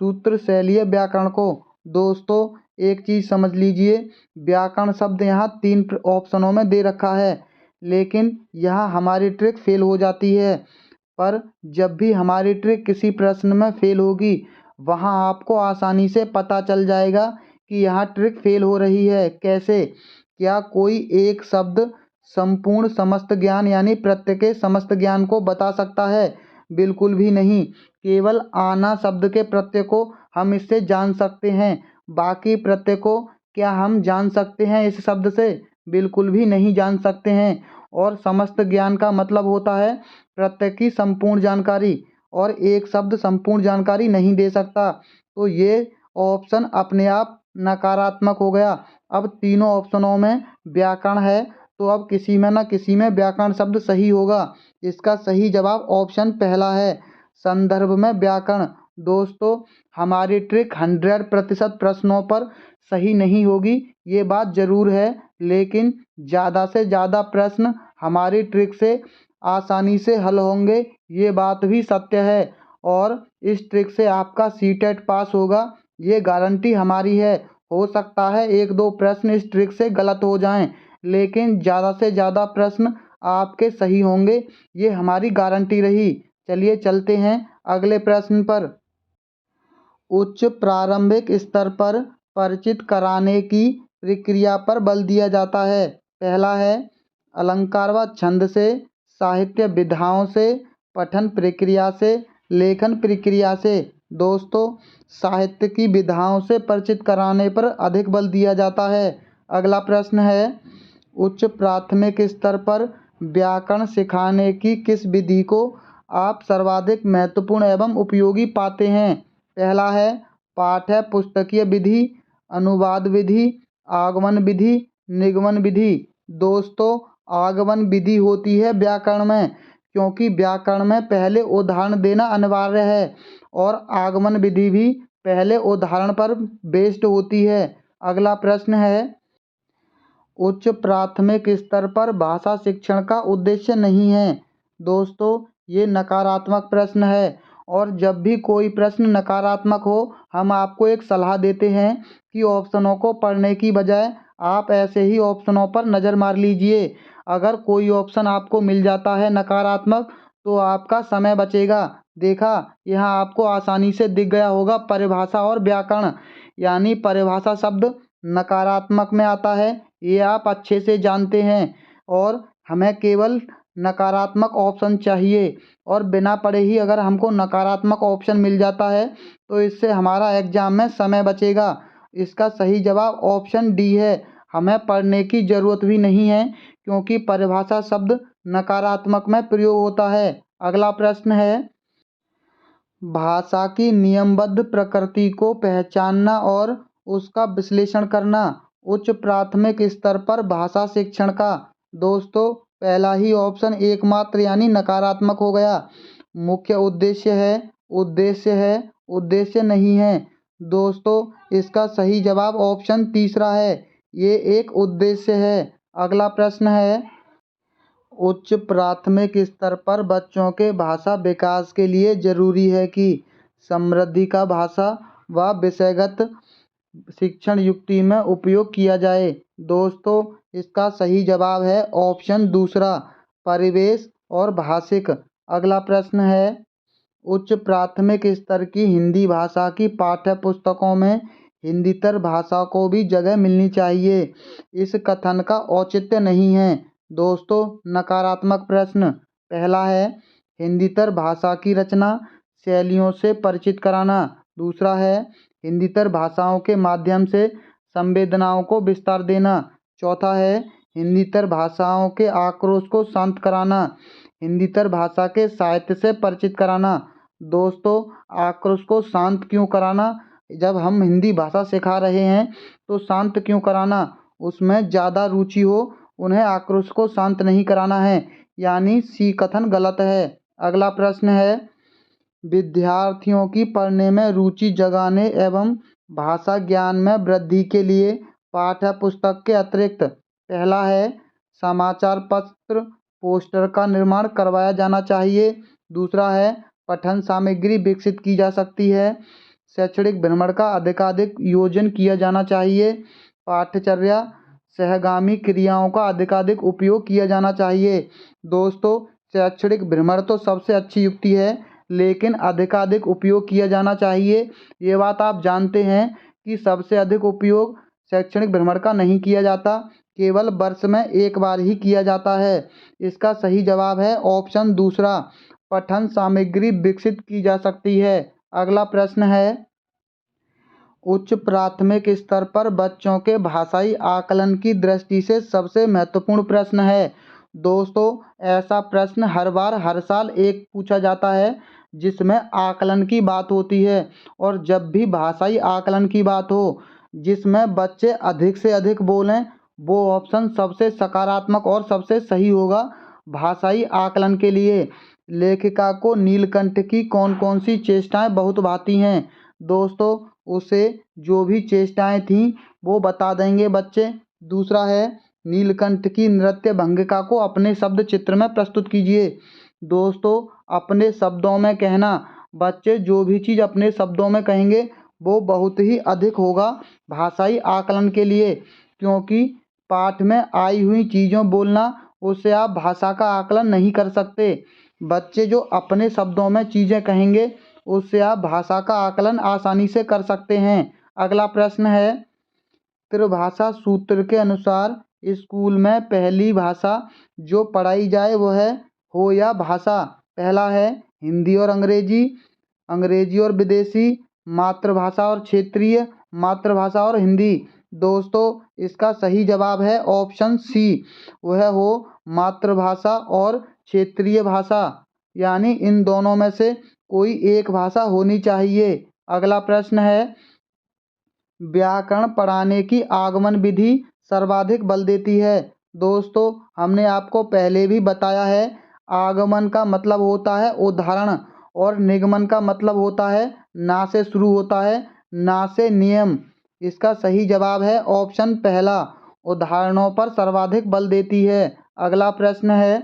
सूत्र शैलीय व्याकरण को। दोस्तों, एक चीज समझ लीजिए, व्याकरण शब्द यहाँ 3 ऑप्शनों में दे रखा है, लेकिन यहाँ हमारी ट्रिक फेल हो जाती है। पर जब भी हमारी ट्रिक किसी प्रश्न में फेल होगी, वहाँ आपको आसानी से पता चल जाएगा कि यहाँ ट्रिक फेल हो रही है। कैसे? क्या कोई एक शब्द संपूर्ण समस्त ज्ञान यानी प्रत्यय के समस्त ज्ञान को बता सकता है? बिल्कुल भी नहीं। केवल आना शब्द के प्रत्यय को हम इससे जान सकते हैं, बाकी प्रत्यय को क्या हम जान सकते हैं इस शब्द से? बिल्कुल भी नहीं जान सकते हैं। और समस्त ज्ञान का मतलब होता है प्रत्यय की संपूर्ण जानकारी, और एक शब्द संपूर्ण जानकारी नहीं दे सकता। तो ये ऑप्शन अपने आप नकारात्मक हो गया। अब तीनों ऑप्शनों में व्याकरण है, तो अब किसी में न किसी में व्याकरण शब्द सही होगा। इसका सही जवाब ऑप्शन पहला है, संदर्भ में व्याकरण। दोस्तों, हमारी ट्रिक 100% प्रश्नों पर सही नहीं होगी, ये बात जरूर है, लेकिन ज़्यादा से ज़्यादा प्रश्न हमारी ट्रिक से आसानी से हल होंगे, ये बात भी सत्य है। और इस ट्रिक से आपका सीटेट पास होगा, ये गारंटी हमारी है। हो सकता है 1-2 प्रश्न इस ट्रिक से गलत हो जाएं, लेकिन ज़्यादा से ज़्यादा प्रश्न आपके सही होंगे, ये हमारी गारंटी रही। चलिए चलते हैं अगले प्रश्न पर। उच्च प्रारंभिक स्तर पर परिचित कराने की प्रक्रिया पर बल दिया जाता है। पहला है अलंकार व छंद से, साहित्य विधाओं से, पठन प्रक्रिया से, लेखन प्रक्रिया से। दोस्तों, साहित्य की विधाओं से परिचित कराने पर अधिक बल दिया जाता है। अगला प्रश्न है, उच्च प्राथमिक स्तर पर व्याकरण सिखाने की किस विधि को आप सर्वाधिक महत्वपूर्ण एवं उपयोगी पाते हैं? पहला है पाठ्य पुस्तकीय विधि, अनुवाद विधि, आगमन विधि, निगमन विधि। दोस्तों, आगमन विधि होती है व्याकरण में, क्योंकि व्याकरण में पहले उदाहरण देना अनिवार्य है, और आगमन विधि भी पहले उदाहरण पर बेस्ड होती है। अगला प्रश्न है, उच्च प्राथमिक स्तर पर भाषा शिक्षण का उद्देश्य नहीं है। दोस्तों, ये नकारात्मक प्रश्न है, और जब भी कोई प्रश्न नकारात्मक हो, हम आपको एक सलाह देते हैं कि ऑप्शनों को पढ़ने की बजाय आप ऐसे ही ऑप्शनों पर नज़र मार लीजिए। अगर कोई ऑप्शन आपको मिल जाता है नकारात्मक, तो आपका समय बचेगा। देखा, यहाँ आपको आसानी से दिख गया होगा परिभाषा और व्याकरण, यानी परिभाषा शब्द नकारात्मक में आता है, ये आप अच्छे से जानते हैं, और हमें केवल नकारात्मक ऑप्शन चाहिए, और बिना पढ़े ही अगर हमको नकारात्मक ऑप्शन मिल जाता है तो इससे हमारा एग्जाम में समय बचेगा। इसका सही जवाब ऑप्शन डी है, हमें पढ़ने की ज़रूरत भी नहीं है, क्योंकि परिभाषा शब्द नकारात्मक में प्रयोग होता है। अगला प्रश्न है, भाषा की नियमबद्ध प्रकृति को पहचानना और उसका विश्लेषण करना उच्च प्राथमिक स्तर पर भाषा शिक्षण का। दोस्तों, पहला ही ऑप्शन एकमात्र यानी नकारात्मक हो गया। मुख्य उद्देश्य है, उद्देश्य है, उद्देश्य नहीं है। दोस्तों, इसका सही जवाब ऑप्शन तीसरा है, ये एक उद्देश्य है। अगला प्रश्न है, उच्च प्राथमिक स्तर पर बच्चों के भाषा विकास के लिए जरूरी है कि समृद्धि का भाषा व विषयगत शिक्षण युक्ति में उपयोग किया जाए। दोस्तों, इसका सही जवाब है ऑप्शन दूसरा, परिवेश और भाषिक। अगला प्रश्न है, उच्च प्राथमिक स्तर की हिंदी भाषा की पाठ्य पुस्तकों में हिंदीतर भाषा को भी जगह मिलनी चाहिए। इस कथन का औचित्य नहीं है। दोस्तों, नकारात्मक प्रश्न। पहला है हिंदीतर भाषा की रचना शैलियों से परिचित कराना। दूसरा है हिंदीतर भाषाओं के माध्यम से संवेदनाओं को विस्तार देना। चौथा है हिंदीतर भाषाओं के आक्रोश को शांत कराना। हिंदीतर भाषा के साहित्य से परिचित कराना। दोस्तों, आक्रोश को शांत क्यों कराना? जब हम हिंदी भाषा सिखा रहे हैं तो शांत क्यों कराना? उसमें ज़्यादा रुचि हो, उन्हें आक्रोश को शांत नहीं कराना है, यानी सी कथन गलत है। अगला प्रश्न है विद्यार्थियों की पढ़ने में रुचि जगाने एवं भाषा ज्ञान में वृद्धि के लिए पाठ्य पुस्तक के अतिरिक्त पहला है समाचार पत्र पोस्टर का निर्माण करवाया जाना चाहिए। दूसरा है पठन सामग्री विकसित की जा सकती है। शैक्षणिक भ्रमण का अधिकाधिक योजन किया जाना चाहिए। पाठ्यचर्या सहगामी क्रियाओं का अधिकाधिक उपयोग किया जाना चाहिए। दोस्तों, शैक्षणिक भ्रमण तो सबसे अच्छी युक्ति है, लेकिन अधिकाधिक उपयोग किया जाना चाहिए। ये बात आप जानते हैं कि सबसे अधिक उपयोग शैक्षणिक भ्रमण का नहीं किया जाता, केवल वर्ष में एक बार ही किया जाता है। इसका सही जवाब है ऑप्शन दूसरा, पठन सामग्री विकसित की जा सकती है। अगला प्रश्न है उच्च प्राथमिक स्तर पर बच्चों के भाषाई आकलन की दृष्टि से सबसे महत्वपूर्ण प्रश्न है। दोस्तों, ऐसा प्रश्न हर बार हर साल एक पूछा जाता है जिसमें आकलन की बात होती है। और जब भी भाषाई आकलन की बात हो जिसमें बच्चे अधिक से अधिक बोलें, वो ऑप्शन सबसे सकारात्मक और सबसे सही होगा भाषाई आकलन के लिए। लेखिका को नीलकंठ की कौन कौन सी चेष्टाएं बहुत भाती हैं? दोस्तों, उसे जो भी चेष्टाएं थीं वो बता देंगे बच्चे। दूसरा है नीलकंठ की नृत्य भंगिका को अपने शब्द चित्र में प्रस्तुत कीजिए। दोस्तों, अपने शब्दों में कहना, बच्चे जो भी चीज़ अपने शब्दों में कहेंगे वो बहुत ही अधिक होगा भाषाई आकलन के लिए, क्योंकि पाठ में आई हुई चीज़ों बोलना उससे आप भाषा का आकलन नहीं कर सकते। बच्चे जो अपने शब्दों में चीज़ें कहेंगे उससे आप भाषा का आकलन आसानी से कर सकते हैं। अगला प्रश्न है त्रिभाषा सूत्र के अनुसार स्कूल में पहली भाषा जो पढ़ाई जाए वो है हो या भाषा। पहला है हिंदी और अंग्रेजी, अंग्रेजी और विदेशी, मातृभाषा और क्षेत्रीय, मातृभाषा और हिंदी। दोस्तों, इसका सही जवाब है ऑप्शन सी, वह हो मातृभाषा और क्षेत्रीय भाषा, यानी इन दोनों में से कोई एक भाषा होनी चाहिए। अगला प्रश्न है व्याकरण पढ़ाने की आगमन विधि सर्वाधिक बल देती है। दोस्तों, हमने आपको पहले भी बताया है आगमन का मतलब होता है उदाहरण और निगमन का मतलब होता है ना से शुरू होता है, ना से नियम। इसका सही जवाब है ऑप्शन पहला, उदाहरणों पर सर्वाधिक बल देती है। अगला प्रश्न है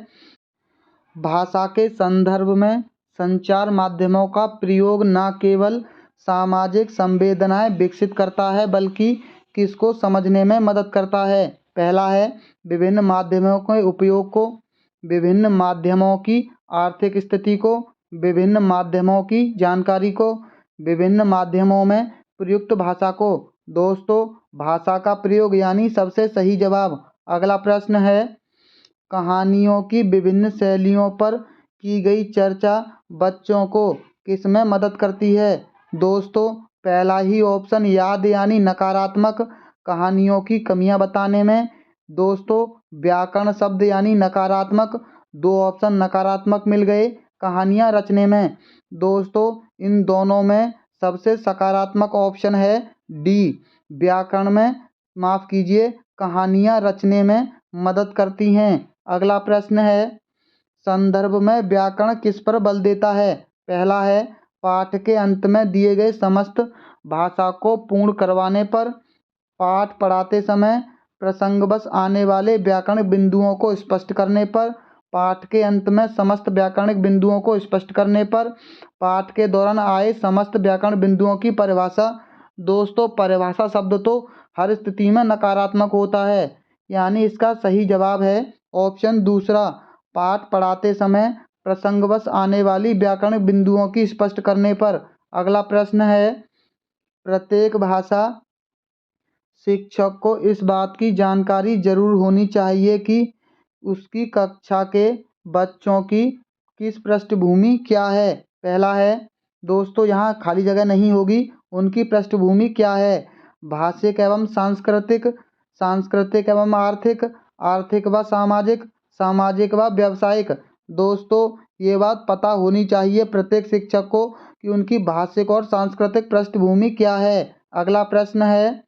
भाषा के संदर्भ में संचार माध्यमों का प्रयोग न केवल सामाजिक संवेदनाएं विकसित करता है बल्कि किसको समझने में मदद करता है। पहला है विभिन्न माध्यमों के उपयोग को, विभिन्न माध्यमों की आर्थिक स्थिति को, विभिन्न माध्यमों की जानकारी को, विभिन्न माध्यमों में प्रयुक्त भाषा को। दोस्तों, भाषा का प्रयोग यानी सबसे सही जवाब। अगला प्रश्न है कहानियों की विभिन्न शैलियों पर की गई चर्चा बच्चों को किसमें मदद करती है? दोस्तों, पहला ही ऑप्शन याद यानी नकारात्मक कहानियों की कमियां बताने में। दोस्तों, व्याकरण शब्द यानी नकारात्मक, दो ऑप्शन नकारात्मक मिल गए कहानियां रचने में। दोस्तों, इन दोनों में सबसे सकारात्मक ऑप्शन है डी, व्याकरण में माफ़ कीजिए कहानियां रचने में मदद करती हैं। अगला प्रश्न है संदर्भ में व्याकरण किस पर बल देता है? पहला है पाठ के अंत में दिए गए समस्त भाषा को पूर्ण करवाने पर, पाठ पढ़ाते समय प्रसंगवश आने वाले व्याकरणिक बिंदुओं को स्पष्ट करने पर, पाठ के अंत में समस्त व्याकरणिक बिंदुओं को स्पष्ट करने पर, पाठ के दौरान आए समस्त व्याकरण बिंदुओं की परिभाषा। दोस्तों, परिभाषा शब्द तो हर स्थिति में नकारात्मक होता है, यानी इसका सही जवाब है ऑप्शन दूसरा, पाठ पढ़ाते समय प्रसंगवश आने वाली व्याकरण बिंदुओं की स्पष्ट करने पर। अगला प्रश्न है, प्रत्येक भाषा शिक्षक को इस बात की जानकारी जरूर होनी चाहिए कि उसकी कक्षा के बच्चों की किस पृष्ठभूमि क्या है। पहला है, दोस्तों यहाँ खाली जगह नहीं होगी, उनकी पृष्ठभूमि क्या है। भाषिक एवं सांस्कृतिक, सांस्कृतिक एवं आर्थिक, आर्थिक व सामाजिक, सामाजिक व व्यावसायिक। दोस्तों ये बात पता होनी चाहिए प्रत्येक शिक्षक को कि उनकी भाषिक और सांस्कृतिक पृष्ठभूमि क्या है। अगला प्रश्न है,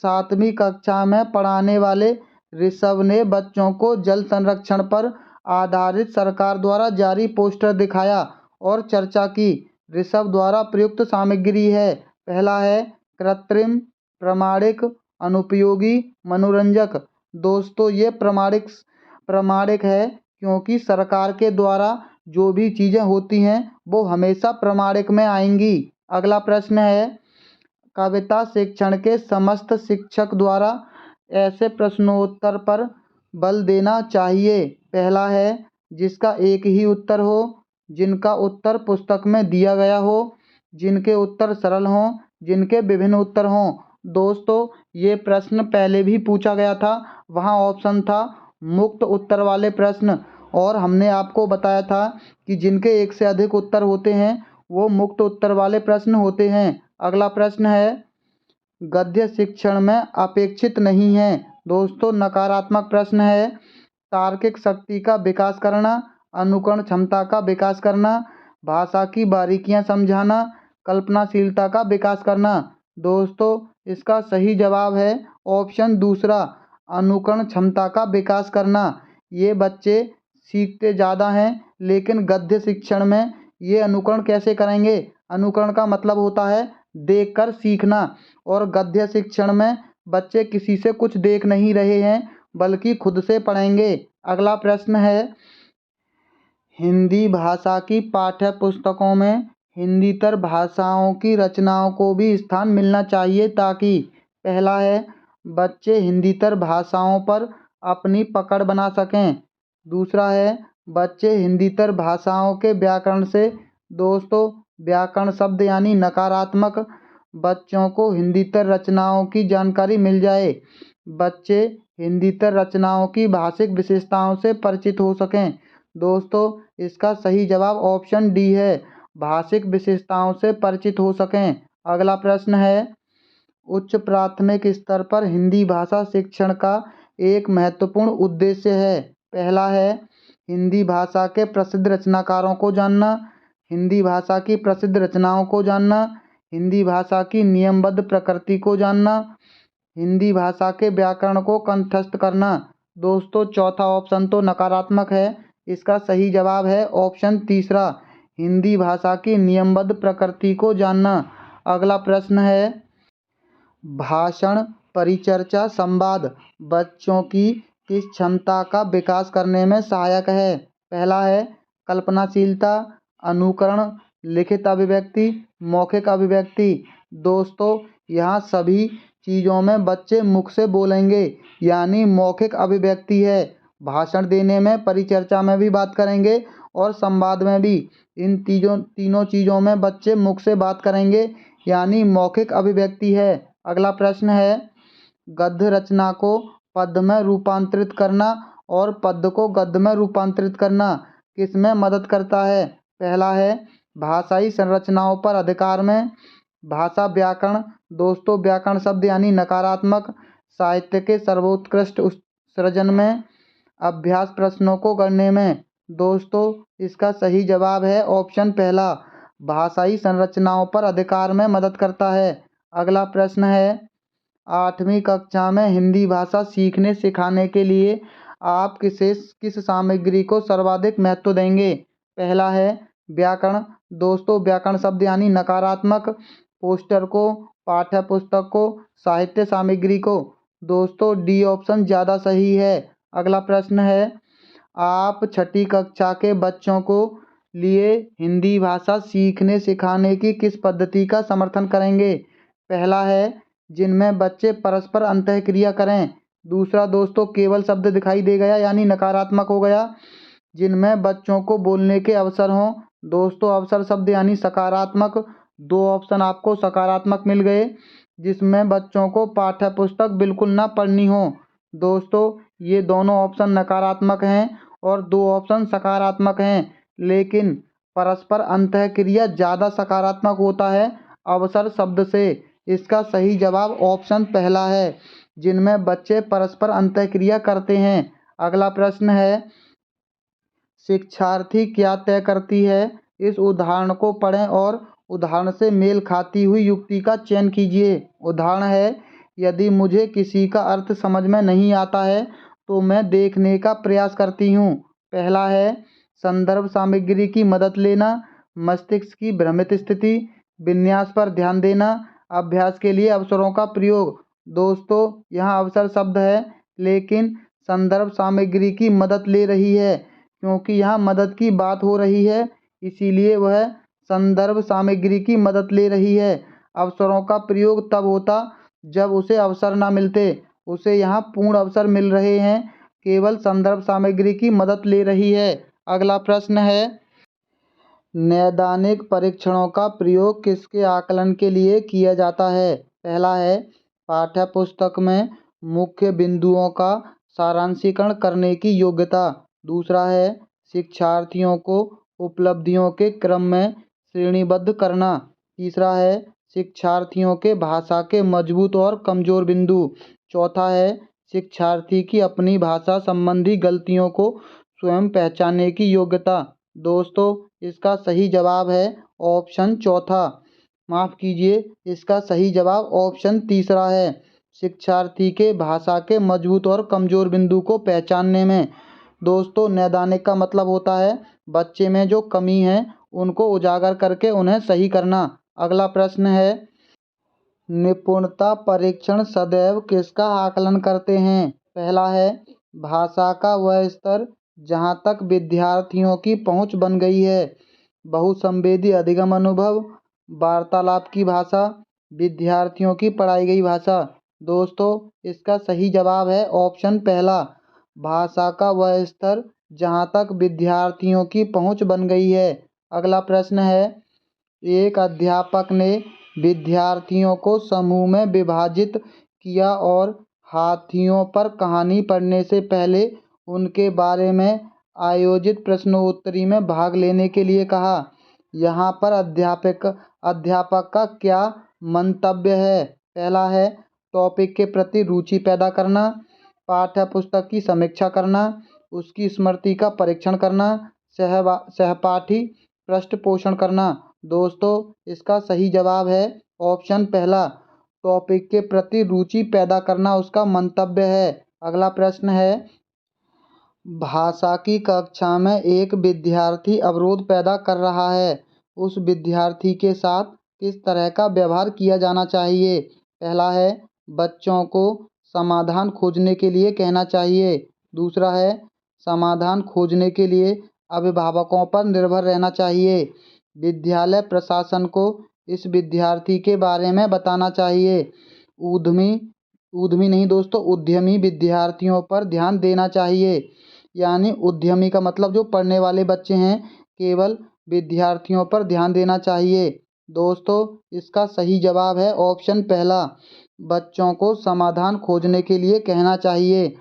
7वीं कक्षा में पढ़ाने वाले ऋषभ ने बच्चों को जल संरक्षण पर आधारित सरकार द्वारा जारी पोस्टर दिखाया और चर्चा की। ऋषभ द्वारा प्रयुक्त सामग्री है। पहला है, कृत्रिम, प्रामाणिक, अनुपयोगी, मनोरंजक। दोस्तों ये प्रामाणिक है, क्योंकि सरकार के द्वारा जो भी चीज़ें होती हैं वो हमेशा प्रामाणिक में आएंगी। अगला प्रश्न है, कविता शिक्षण के समस्त शिक्षक द्वारा ऐसे प्रश्नोत्तर पर बल देना चाहिए। पहला है, जिसका एक ही उत्तर हो, जिनका उत्तर पुस्तक में दिया गया हो, जिनके उत्तर सरल हों, जिनके विभिन्न उत्तर हों। दोस्तों ये प्रश्न पहले भी पूछा गया था, वहाँ ऑप्शन था मुक्त उत्तर वाले प्रश्न, और हमने आपको बताया था कि जिनके एक से अधिक उत्तर होते हैं वो मुक्त उत्तर वाले प्रश्न होते हैं। अगला प्रश्न है, गद्य शिक्षण में अपेक्षित नहीं है। दोस्तों नकारात्मक प्रश्न है, तार्किक शक्ति का विकास करना, अनुकरण क्षमता का विकास करना, भाषा की बारीकियां समझाना, कल्पनाशीलता का विकास करना। दोस्तों इसका सही जवाब है ऑप्शन दूसरा, अनुकरण क्षमता का विकास करना। ये बच्चे सीखते ज़्यादा हैं, लेकिन गद्य शिक्षण में ये अनुकरण कैसे करेंगे। अनुकरण का मतलब होता है देखकर सीखना, और गद्य शिक्षण में बच्चे किसी से कुछ देख नहीं रहे हैं बल्कि खुद से पढ़ेंगे। अगला प्रश्न है, हिंदी भाषा की पाठ्य पुस्तकों में हिंदीतर भाषाओं की रचनाओं को भी स्थान मिलना चाहिए ताकि। पहला है, बच्चे हिंदीतर भाषाओं पर अपनी पकड़ बना सकें। दूसरा है, बच्चे हिंदीतर भाषाओं के व्याकरण से। दोस्तों व्याकरण शब्द यानी नकारात्मक, बच्चों को हिंदीतर रचनाओं की जानकारी मिल जाए, बच्चे हिंदीतर रचनाओं की भाषिक विशेषताओं से परिचित हो सकें। दोस्तों इसका सही जवाब ऑप्शन डी है, भाषिक विशेषताओं से परिचित हो सकें। अगला प्रश्न है, उच्च प्राथमिक स्तर पर हिंदी भाषा शिक्षण का एक महत्वपूर्ण उद्देश्य है। पहला है, हिंदी भाषा के प्रसिद्ध रचनाकारों को जानना, हिंदी भाषा की प्रसिद्ध रचनाओं को जानना, हिंदी भाषा की नियमबद्ध प्रकृति को जानना, हिंदी भाषा के व्याकरण को कंठस्थ करना। दोस्तों चौथा ऑप्शन तो नकारात्मक है, इसका सही जवाब है ऑप्शन तीसरा, हिंदी भाषा की नियमबद्ध प्रकृति को जानना। अगला प्रश्न है, भाषण, परिचर्चा, संवाद बच्चों की किस क्षमता का विकास करने में सहायक है। पहला है, कल्पनाशीलता, अनुकरण, लिखित अभिव्यक्ति, मौखिक अभिव्यक्ति। दोस्तों यहाँ सभी चीज़ों में बच्चे मुख से बोलेंगे, यानी मौखिक अभिव्यक्ति है। भाषण देने में, परिचर्चा में भी बात करेंगे और संवाद में भी। इन तीनों चीज़ों में बच्चे मुख से बात करेंगे, यानी मौखिक अभिव्यक्ति है। अगला प्रश्न है, गद्य रचना को पद्य में रूपांतरित करना और पद्य को गद्य में रूपांतरित करना किसमें मदद करता है। पहला है, भाषाई संरचनाओं पर अधिकार में, भाषा व्याकरण। दोस्तों व्याकरण शब्द यानी नकारात्मक, साहित्य के सर्वोत्कृष्ट सृजन में, अभ्यास प्रश्नों को गढ़ने में। दोस्तों इसका सही जवाब है ऑप्शन पहला, भाषाई संरचनाओं पर अधिकार में मदद करता है। अगला प्रश्न है, 8वीं कक्षा में हिंदी भाषा सीखने सिखाने के लिए आप किस सामग्री को सर्वाधिक महत्व देंगे। पहला है, व्याकरण। दोस्तों व्याकरण शब्द यानी नकारात्मक, पोस्टर को, पाठ्य पुस्तक को, साहित्य सामग्री को। दोस्तों डी ऑप्शन ज़्यादा सही है। अगला प्रश्न है, आप 6ठी कक्षा के बच्चों को लिए हिंदी भाषा सीखने सिखाने की किस पद्धति का समर्थन करेंगे। पहला है, जिनमें बच्चे परस्पर अंतःक्रिया करें। दूसरा दोस्तों केवल शब्द दिखाई दे गया यानी नकारात्मक हो गया। जिनमें बच्चों को बोलने के अवसर हों। दोस्तों, अवसर शब्द यानी सकारात्मक। 2 ऑप्शन आपको सकारात्मक मिल गए, जिसमें बच्चों को पाठ्य पुस्तक बिल्कुल ना पढ़नी हो। दोस्तों, ये दोनों ऑप्शन नकारात्मक हैं और 2 ऑप्शन सकारात्मक हैं, लेकिन परस्पर अंतःक्रिया ज़्यादा सकारात्मक होता है अवसर शब्द से। इसका सही जवाब ऑप्शन पहला है, जिनमें बच्चे परस्पर अंतःक्रिया करते हैं। अगला प्रश्न है, शिक्षार्थी क्या तय करती है? इस उदाहरण को पढ़ें और उदाहरण से मेल खाती हुई युक्ति का चयन कीजिए। उदाहरण है, यदि मुझे किसी का अर्थ समझ में नहीं आता है तो मैं देखने का प्रयास करती हूँ। पहला है, संदर्भ सामग्री की मदद लेना, मस्तिष्क की भ्रमित स्थिति, विन्यास पर ध्यान देना, अभ्यास के लिए अवसरों का प्रयोग। दोस्तों, यहाँ अवसर शब्द है, लेकिन संदर्भ सामग्री की मदद ले रही है, क्योंकि यहाँ मदद की बात हो रही है, इसीलिए वह संदर्भ सामग्री की मदद ले रही है। अवसरों का प्रयोग तब होता जब उसे अवसर ना मिलते। उसे यहाँ पूर्ण अवसर मिल रहे हैं, केवल संदर्भ सामग्री की मदद ले रही है। अगला प्रश्न है, नैदानिक परीक्षणों का प्रयोग किसके आकलन के लिए किया जाता है? पहला है, पाठ्य पुस्तक में मुख्य बिंदुओं का सारांशीकरण करने की योग्यता। दूसरा है, शिक्षार्थियों को उपलब्धियों के क्रम में श्रेणीबद्ध करना। तीसरा है, शिक्षार्थियों के भाषा के मजबूत और कमजोर बिंदु। चौथा है, शिक्षार्थी की अपनी भाषा संबंधी गलतियों को स्वयं पहचानने की योग्यता। दोस्तों, इसका सही जवाब है ऑप्शन चौथा। माफ़ कीजिए, इसका सही जवाब ऑप्शन तीसरा है, शिक्षार्थी के भाषा के मजबूत और कमजोर बिंदु को पहचानने में। दोस्तों, नैदानिक का मतलब होता है बच्चे में जो कमी है उनको उजागर करके उन्हें सही करना। अगला प्रश्न है, निपुणता परीक्षण सदैव किसका आकलन करते हैं? पहला है, भाषा का वह स्तर जहाँ तक विद्यार्थियों की पहुँच बन गई है, बहुसंवेदी अधिगम अनुभव, वार्तालाप की भाषा, विद्यार्थियों की पढ़ाई गई भाषा। दोस्तों, इसका सही जवाब है ऑप्शन पहला, भाषा का वह स्तर जहाँ तक विद्यार्थियों की पहुँच बन गई है। अगला प्रश्न है, एक अध्यापक ने विद्यार्थियों को समूह में विभाजित किया और हाथियों पर कहानी पढ़ने से पहले उनके बारे में आयोजित प्रश्नोत्तरी में भाग लेने के लिए कहा। यहाँ पर अध्यापक का क्या मंतव्य है? पहला है, टॉपिक के प्रति रुचि पैदा करना, पाठ्य पुस्तक की समीक्षा करना, उसकी स्मृति का परीक्षण करना, सहपाठी पृष्ठपोषण करना। दोस्तों, इसका सही जवाब है ऑप्शन पहला, टॉपिक के प्रति रुचि पैदा करना उसका मंतव्य है। अगला प्रश्न है, भाषा की कक्षा में एक विद्यार्थी अवरोध पैदा कर रहा है, उस विद्यार्थी के साथ किस तरह का व्यवहार किया जाना चाहिए? पहला है, बच्चों को समाधान खोजने के लिए कहना चाहिए। दूसरा है, समाधान खोजने के लिए अभिभावकों पर निर्भर रहना चाहिए। विद्यालय प्रशासन को इस विद्यार्थी के बारे में बताना चाहिए। उद्यमी नहीं दोस्तों, उद्यमी विद्यार्थियों पर ध्यान देना चाहिए। यानी उद्यमी का मतलब जो पढ़ने वाले बच्चे हैं, केवल विद्यार्थियों पर ध्यान देना चाहिए। दोस्तों, इसका सही जवाब है ऑप्शन पहला, बच्चों को समाधान खोजने के लिए कहना चाहिए।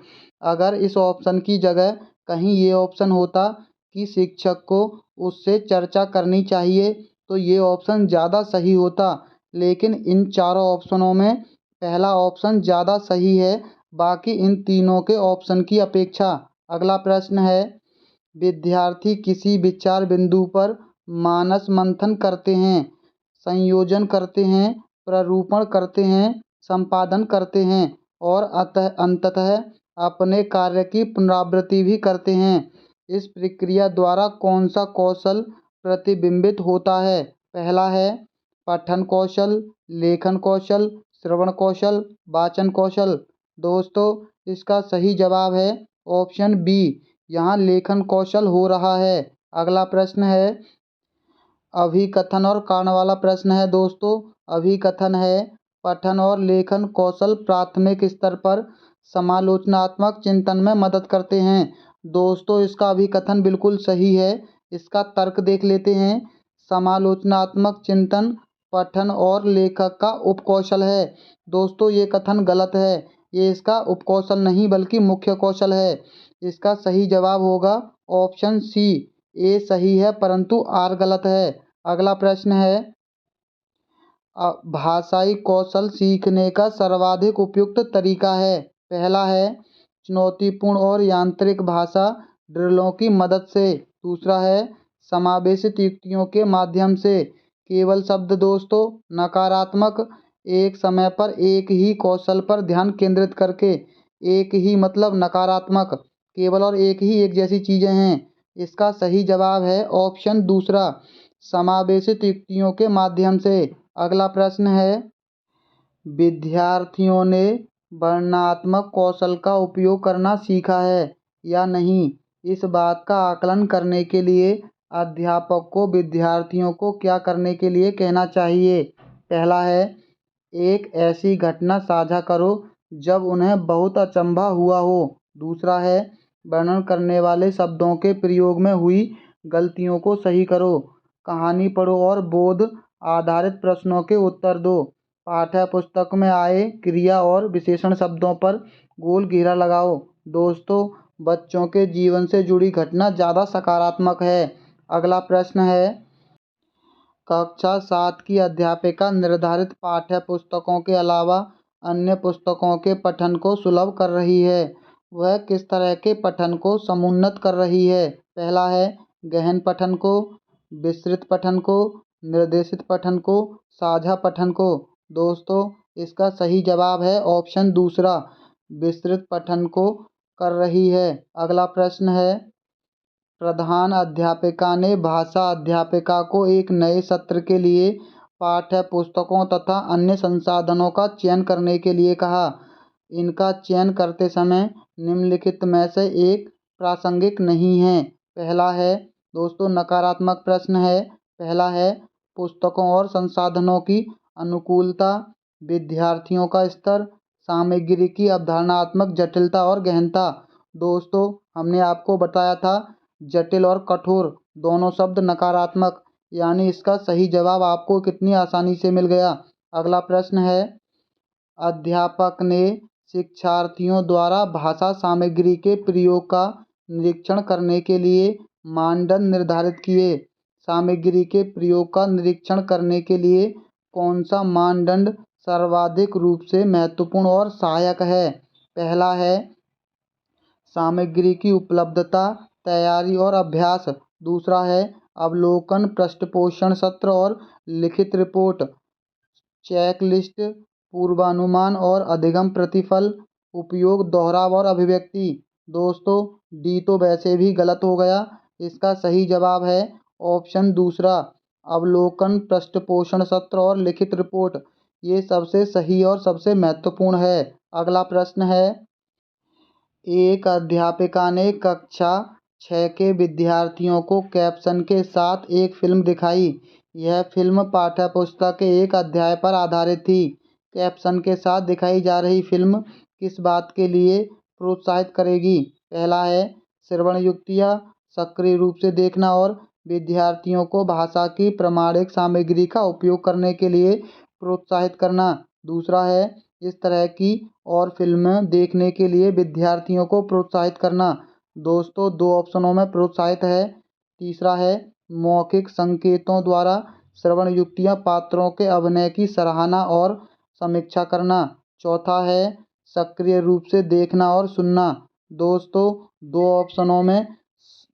अगर इस ऑप्शन की जगह कहीं ये ऑप्शन होता कि शिक्षक को उससे चर्चा करनी चाहिए, तो ये ऑप्शन ज़्यादा सही होता, लेकिन इन चारों ऑप्शनों में पहला ऑप्शन ज़्यादा सही है, बाकी इन तीनों के ऑप्शन की अपेक्षा। अगला प्रश्न है, विद्यार्थी किसी विचार बिंदु पर मानस मंथन करते हैं, संयोजन करते हैं, प्रारूपण करते हैं, संपादन करते हैं और अंततः अपने कार्य की पुनरावृत्ति भी करते हैं। इस प्रक्रिया द्वारा कौन सा कौशल प्रतिबिंबित होता है? पहला है, पठन कौशल, लेखन कौशल, श्रवण कौशल, वाचन कौशल। दोस्तों, इसका सही जवाब है ऑप्शन बी, यहाँ लेखन कौशल हो रहा है। अगला प्रश्न है, अभिकथन और कारण वाला प्रश्न है। दोस्तों, अभिकथन है, पठन और लेखन कौशल प्राथमिक स्तर पर समालोचनात्मक चिंतन में मदद करते हैं दोस्तों इसका अभिकथन बिल्कुल सही है। इसका तर्क देख लेते हैं। समालोचनात्मक चिंतन पठन और लेखक का उपकौशल है। दोस्तों ये कथन गलत है। ये इसका उपकौशल नहीं बल्कि मुख्य कौशल है। इसका सही जवाब होगा ऑप्शन सी। ए सही है परंतु आर गलत है। अगला प्रश्न है, भाषाई कौशल सीखने का सर्वाधिक उपयुक्त तरीका है। पहला है चुनौतीपूर्ण और यांत्रिक भाषा ड्रिलों की मदद से। दूसरा है समावेशित युक्तियों के माध्यम से। केवल शब्द दोस्तों नकारात्मक, एक समय पर एक ही कौशल पर ध्यान केंद्रित करके। एक ही मतलब नकारात्मक, केवल और एक ही एक जैसी चीजें हैं। इसका सही जवाब है ऑप्शन दूसरा, समावेशित युक्तियों के माध्यम से। अगला प्रश्न है, विद्यार्थियों ने वर्णनात्मक कौशल का उपयोग करना सीखा है या नहीं। इस बात का आकलन करने के लिए अध्यापक को विद्यार्थियों को क्या करने के लिए कहना चाहिए। पहला है, एक ऐसी घटना साझा करो जब उन्हें बहुत अचंभा हुआ हो। दूसरा है, वर्णन करने वाले शब्दों के प्रयोग में हुई गलतियों को सही करो। कहानी पढ़ो और बोध आधारित प्रश्नों के उत्तर दो। पाठ्य पुस्तक में आए क्रिया और विशेषण शब्दों पर गोल घेरा लगाओ। दोस्तों बच्चों के जीवन से जुड़ी घटना ज़्यादा सकारात्मक है। अगला प्रश्न है, कक्षा 7 की अध्यापिका निर्धारित पाठ्य पुस्तकों के अलावा अन्य पुस्तकों के पठन को सुलभ कर रही है। वह किस तरह के पठन को समुन्नत कर रही है। पहला है गहन पठन को, विस्तृत पठन को, निर्देशित पठन को, साझा पठन को। दोस्तों इसका सही जवाब है ऑप्शन दूसरा, विस्तृत पठन को कर रही है। अगला प्रश्न है, प्रधान अध्यापिका ने भाषा अध्यापिका को एक नए सत्र के लिए पाठ्य पुस्तकों तथा अन्य संसाधनों का चयन करने के लिए कहा। इनका चयन करते समय निम्नलिखित में से एक प्रासंगिक नहीं है। पहला है दोस्तों नकारात्मक प्रश्न है। पहला है पुस्तकों और संसाधनों की अनुकूलता, विद्यार्थियों का स्तर, सामग्री की अवधारणात्मक जटिलता और गहनता। दोस्तों हमने आपको बताया था जटिल और कठोर दोनों शब्द नकारात्मक, यानी इसका सही जवाब आपको कितनी आसानी से मिल गया। अगला प्रश्न है, अध्यापक ने शिक्षार्थियों द्वारा भाषा सामग्री के प्रयोग का निरीक्षण करने के लिए मानदंड निर्धारित किए। सामग्री के प्रयोग का निरीक्षण करने के लिए कौन सा मानदंड सर्वाधिक रूप से महत्वपूर्ण और सहायक है। पहला है सामग्री की उपलब्धता, तैयारी और अभ्यास। दूसरा है अवलोकन, पृष्ठपोषण सत्र और लिखित रिपोर्ट, चेकलिस्ट, पूर्वानुमान और अधिगम प्रतिफल, उपयोग, दोहराव और अभिव्यक्ति। दोस्तों डी तो वैसे भी गलत हो गया। इसका सही जवाब है ऑप्शन दूसरा, अवलोकन, पृष्ठपोषण सत्र और लिखित रिपोर्ट। ये सबसे सही और सबसे महत्वपूर्ण है। अगला प्रश्न है, एक अध्यापिका ने कक्षा 6 के विद्यार्थियों को कैप्शन के साथ एक फिल्म दिखाई। यह फिल्म पाठ्यपुस्तक के एक अध्याय पर आधारित थी। कैप्शन के साथ दिखाई जा रही फिल्म किस बात के लिए प्रोत्साहित करेगी। पहला है श्रवण युक्तियाँ, सक्रिय रूप से देखना और विद्यार्थियों को भाषा की प्रामाणिक सामग्री का उपयोग करने के लिए प्रोत्साहित करना। दूसरा है इस तरह की और फिल्में देखने के लिए विद्यार्थियों को प्रोत्साहित करना। दोस्तों दो ऑप्शनों में प्रोत्साहित है। तीसरा है मौखिक संकेतों द्वारा श्रवण युक्तियाँ पात्रों के अभिनय की सराहना और समीक्षा करना। चौथा है सक्रिय रूप से देखना और सुनना। दोस्तों दो ऑप्शनों में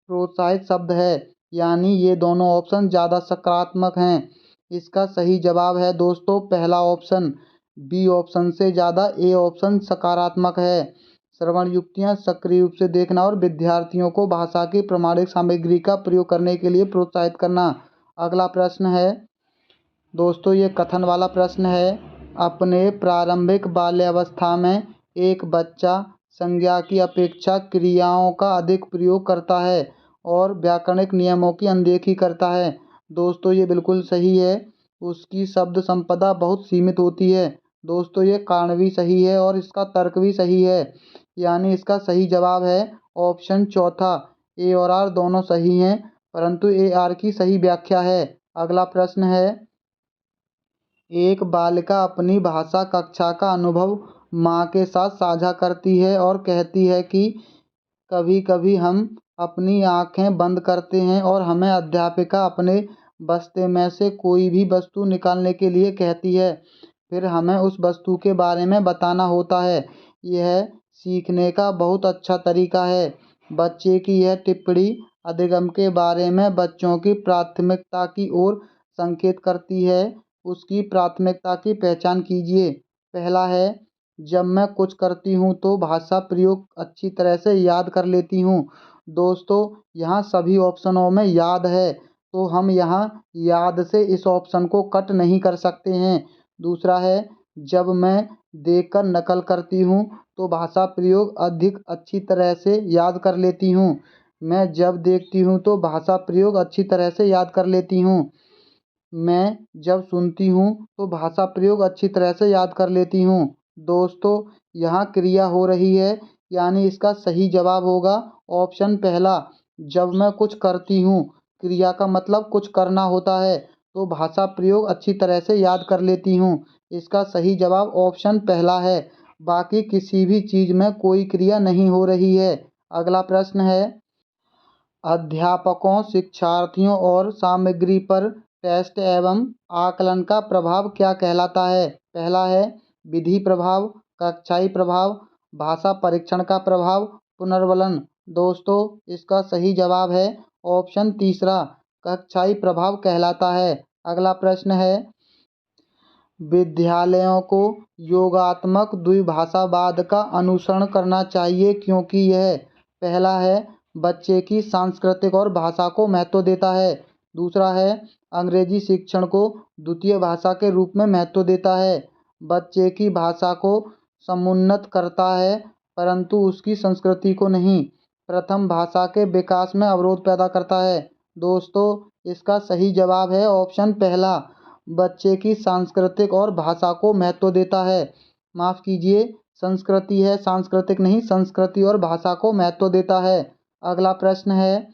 प्रोत्साहित शब्द है, यानी ये दोनों ऑप्शन ज़्यादा सकारात्मक हैं। इसका सही जवाब है दोस्तों पहला ऑप्शन। बी ऑप्शन से ज़्यादा ए ऑप्शन सकारात्मक है। श्रवण युक्तियाँ सक्रिय रूप से देखना और विद्यार्थियों को भाषा की प्रामाणिक सामग्री का प्रयोग करने के लिए प्रोत्साहित करना। अगला प्रश्न है दोस्तों ये कथन वाला प्रश्न है, अपने प्रारंभिक बाल्यावस्था में एक बच्चा संज्ञा की अपेक्षा क्रियाओं का अधिक प्रयोग करता है और व्याकरणिक नियमों की अनदेखी करता है। दोस्तों ये बिल्कुल सही है। उसकी शब्द संपदा बहुत सीमित होती है। दोस्तों ये कारण भी सही है और इसका तर्क भी सही है। यानी इसका सही जवाब है ऑप्शन चौथा। ए और आर दोनों सही हैं, परंतु ए आर की सही व्याख्या है। अगला प्रश्न है, एक बालिका अपनी भाषा कक्षा का अनुभव माँ के साथ साझा करती है और कहती है कि कभी कभी हम अपनी आँखें बंद करते हैं और हमें अध्यापिका अपने बस्ते में से कोई भी वस्तु निकालने के लिए कहती है। फिर हमें उस वस्तु के बारे में बताना होता है। यह सीखने का बहुत अच्छा तरीका है। बच्चे की यह टिप्पणी अधिगम के बारे में बच्चों की प्राथमिकता की ओर संकेत करती है। उसकी प्राथमिकता की पहचान कीजिए। पहला है, जब मैं कुछ करती हूँ तो भाषा प्रयोग अच्छी तरह से याद कर लेती हूँ। दोस्तों, यहाँ सभी ऑप्शनों में याद है, तो हम यहाँ याद से इस ऑप्शन को कट नहीं कर सकते हैं। दूसरा है, जब मैं देखकर नकल करती हूँ तो भाषा प्रयोग अधिक अच्छी तरह से याद कर लेती हूँ। मैं जब देखती हूँ तो भाषा प्रयोग अच्छी तरह से याद कर लेती हूँ। मैं जब सुनती हूँ तो भाषा प्रयोग अच्छी तरह से याद कर लेती हूँ। दोस्तों, यहाँ क्रिया हो रही है, यानी इसका सही जवाब होगा ऑप्शन पहला, जब मैं कुछ करती हूँ। क्रिया का मतलब कुछ करना होता है, तो भाषा प्रयोग अच्छी तरह से याद कर लेती हूँ। इसका सही जवाब ऑप्शन पहला है। बाकी किसी भी चीज़ में कोई क्रिया नहीं हो रही है। अगला प्रश्न है, अध्यापकों, शिक्षार्थियों और सामग्री पर टेस्ट एवं आकलन का प्रभाव क्या कहलाता है? पहला है विधि प्रभाव, कक्षाई प्रभाव, भाषा परीक्षण का प्रभाव, पुनर्वलन। दोस्तों, इसका सही जवाब है ऑप्शन तीसरा, कक्षाई प्रभाव कहलाता है। अगला प्रश्न है, विद्यालयों को योगात्मक द्विभाषावाद का अनुसरण करना चाहिए क्योंकि यह, पहला है, बच्चे की सांस्कृतिक और भाषा को महत्व देता है। दूसरा है, अंग्रेजी शिक्षण को द्वितीय भाषा के रूप में महत्व देता है। बच्चे की भाषा को समुन्नत करता है, परंतु उसकी संस्कृति को नहीं। प्रथम भाषा के विकास में अवरोध पैदा करता है। दोस्तों, इसका सही जवाब है ऑप्शन पहला, बच्चे की सांस्कृतिक और भाषा को महत्व देता है। माफ़ कीजिए, संस्कृति है, सांस्कृतिक नहीं, संस्कृति और भाषा को महत्व देता है। अगला प्रश्न है,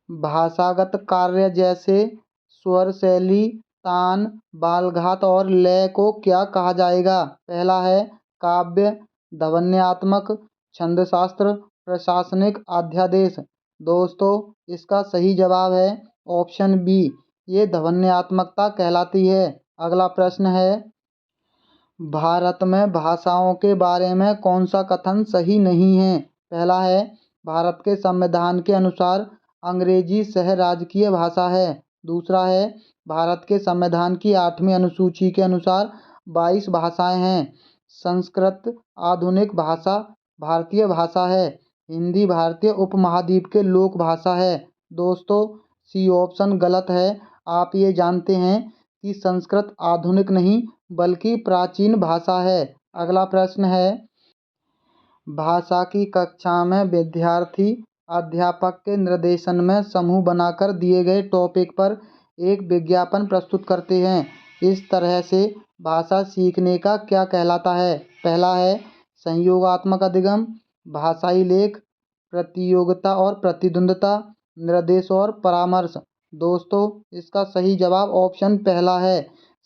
भाषागत कार्य जैसे स्वर शैली, तान, बालघात और लय को क्या कहा जाएगा? पहला है काव्य, ध्वन्यात्मक, छंदशास्त्र, प्रशासनिक, अध्यादेश। दोस्तों, इसका सही जवाब है ऑप्शन बी, ये ध्वन्यात्मकता कहलाती है। अगला प्रश्न है, भारत में भाषाओं के बारे में कौन सा कथन सही नहीं है? पहला है, भारत के संविधान के अनुसार अंग्रेजी सह राजकीय भाषा है। दूसरा है, भारत के संविधान की 8वीं अनुसूची के अनुसार 22 भाषाएं हैं। संस्कृत आधुनिक भाषा भारतीय भाषा है। हिंदी भारतीय उपमहाद्वीप के लोक भाषा है। दोस्तों, सी ऑप्शन गलत है। आप ये जानते हैं कि संस्कृत आधुनिक नहीं बल्कि प्राचीन भाषा है। अगला प्रश्न है, भाषा की कक्षा में विद्यार्थी अध्यापक के निर्देशन में समूह बनाकर दिए गए टॉपिक पर एक विज्ञापन प्रस्तुत करते हैं। इस तरह से भाषा सीखने का क्या कहलाता है? पहला है संयोगात्मक अधिगम, भाषाई लेख, प्रतियोगिता और प्रतिद्वंद्विता, निर्देश और परामर्श। दोस्तों, इसका सही जवाब ऑप्शन पहला है,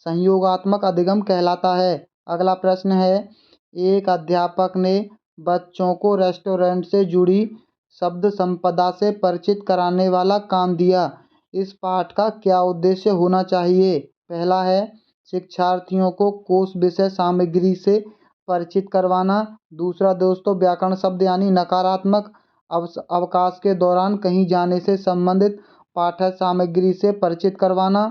संयोगात्मक अधिगम कहलाता है। अगला प्रश्न है, एक अध्यापक ने बच्चों को रेस्टोरेंट से जुड़ी शब्द संपदा से परिचित कराने वाला काम दिया। इस पाठ का क्या उद्देश्य होना चाहिए? पहला है, शिक्षार्थियों को कोश विषय सामग्री से परिचित करवाना। दूसरा दोस्तों, व्याकरण शब्द यानी नकारात्मक अवकाश के दौरान कहीं जाने से संबंधित पाठ्य सामग्री से परिचित करवाना।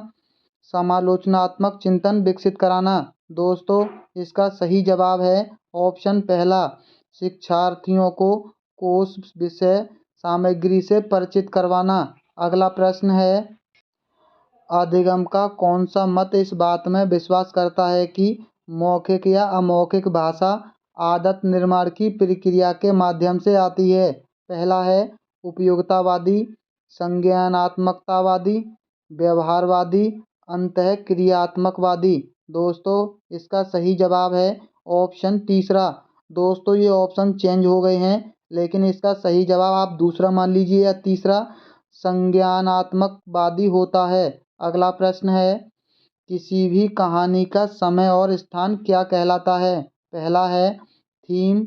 समालोचनात्मक चिंतन विकसित कराना। दोस्तों, इसका सही जवाब है ऑप्शन पहला, शिक्षार्थियों को कोश विषय सामग्री से परिचित करवाना। अगला प्रश्न है, अधिगम का कौन सा मत इस बात में विश्वास करता है कि मौखिक या अमौखिक भाषा आदत निर्माण की प्रक्रिया के माध्यम से आती है? पहला है उपयोगितावादी, संज्ञानात्मकतावादी, व्यवहारवादी, अंतःक्रियात्मकवादी। दोस्तों, इसका सही जवाब है ऑप्शन तीसरा, दोस्तों ये ऑप्शन चेंज हो गए हैं, लेकिन इसका सही जवाब आप दूसरा मान लीजिए या तीसरा संज्ञानात्मकवादी होता है। अगला प्रश्न है, किसी भी कहानी का समय और स्थान क्या कहलाता है? पहला है थीम,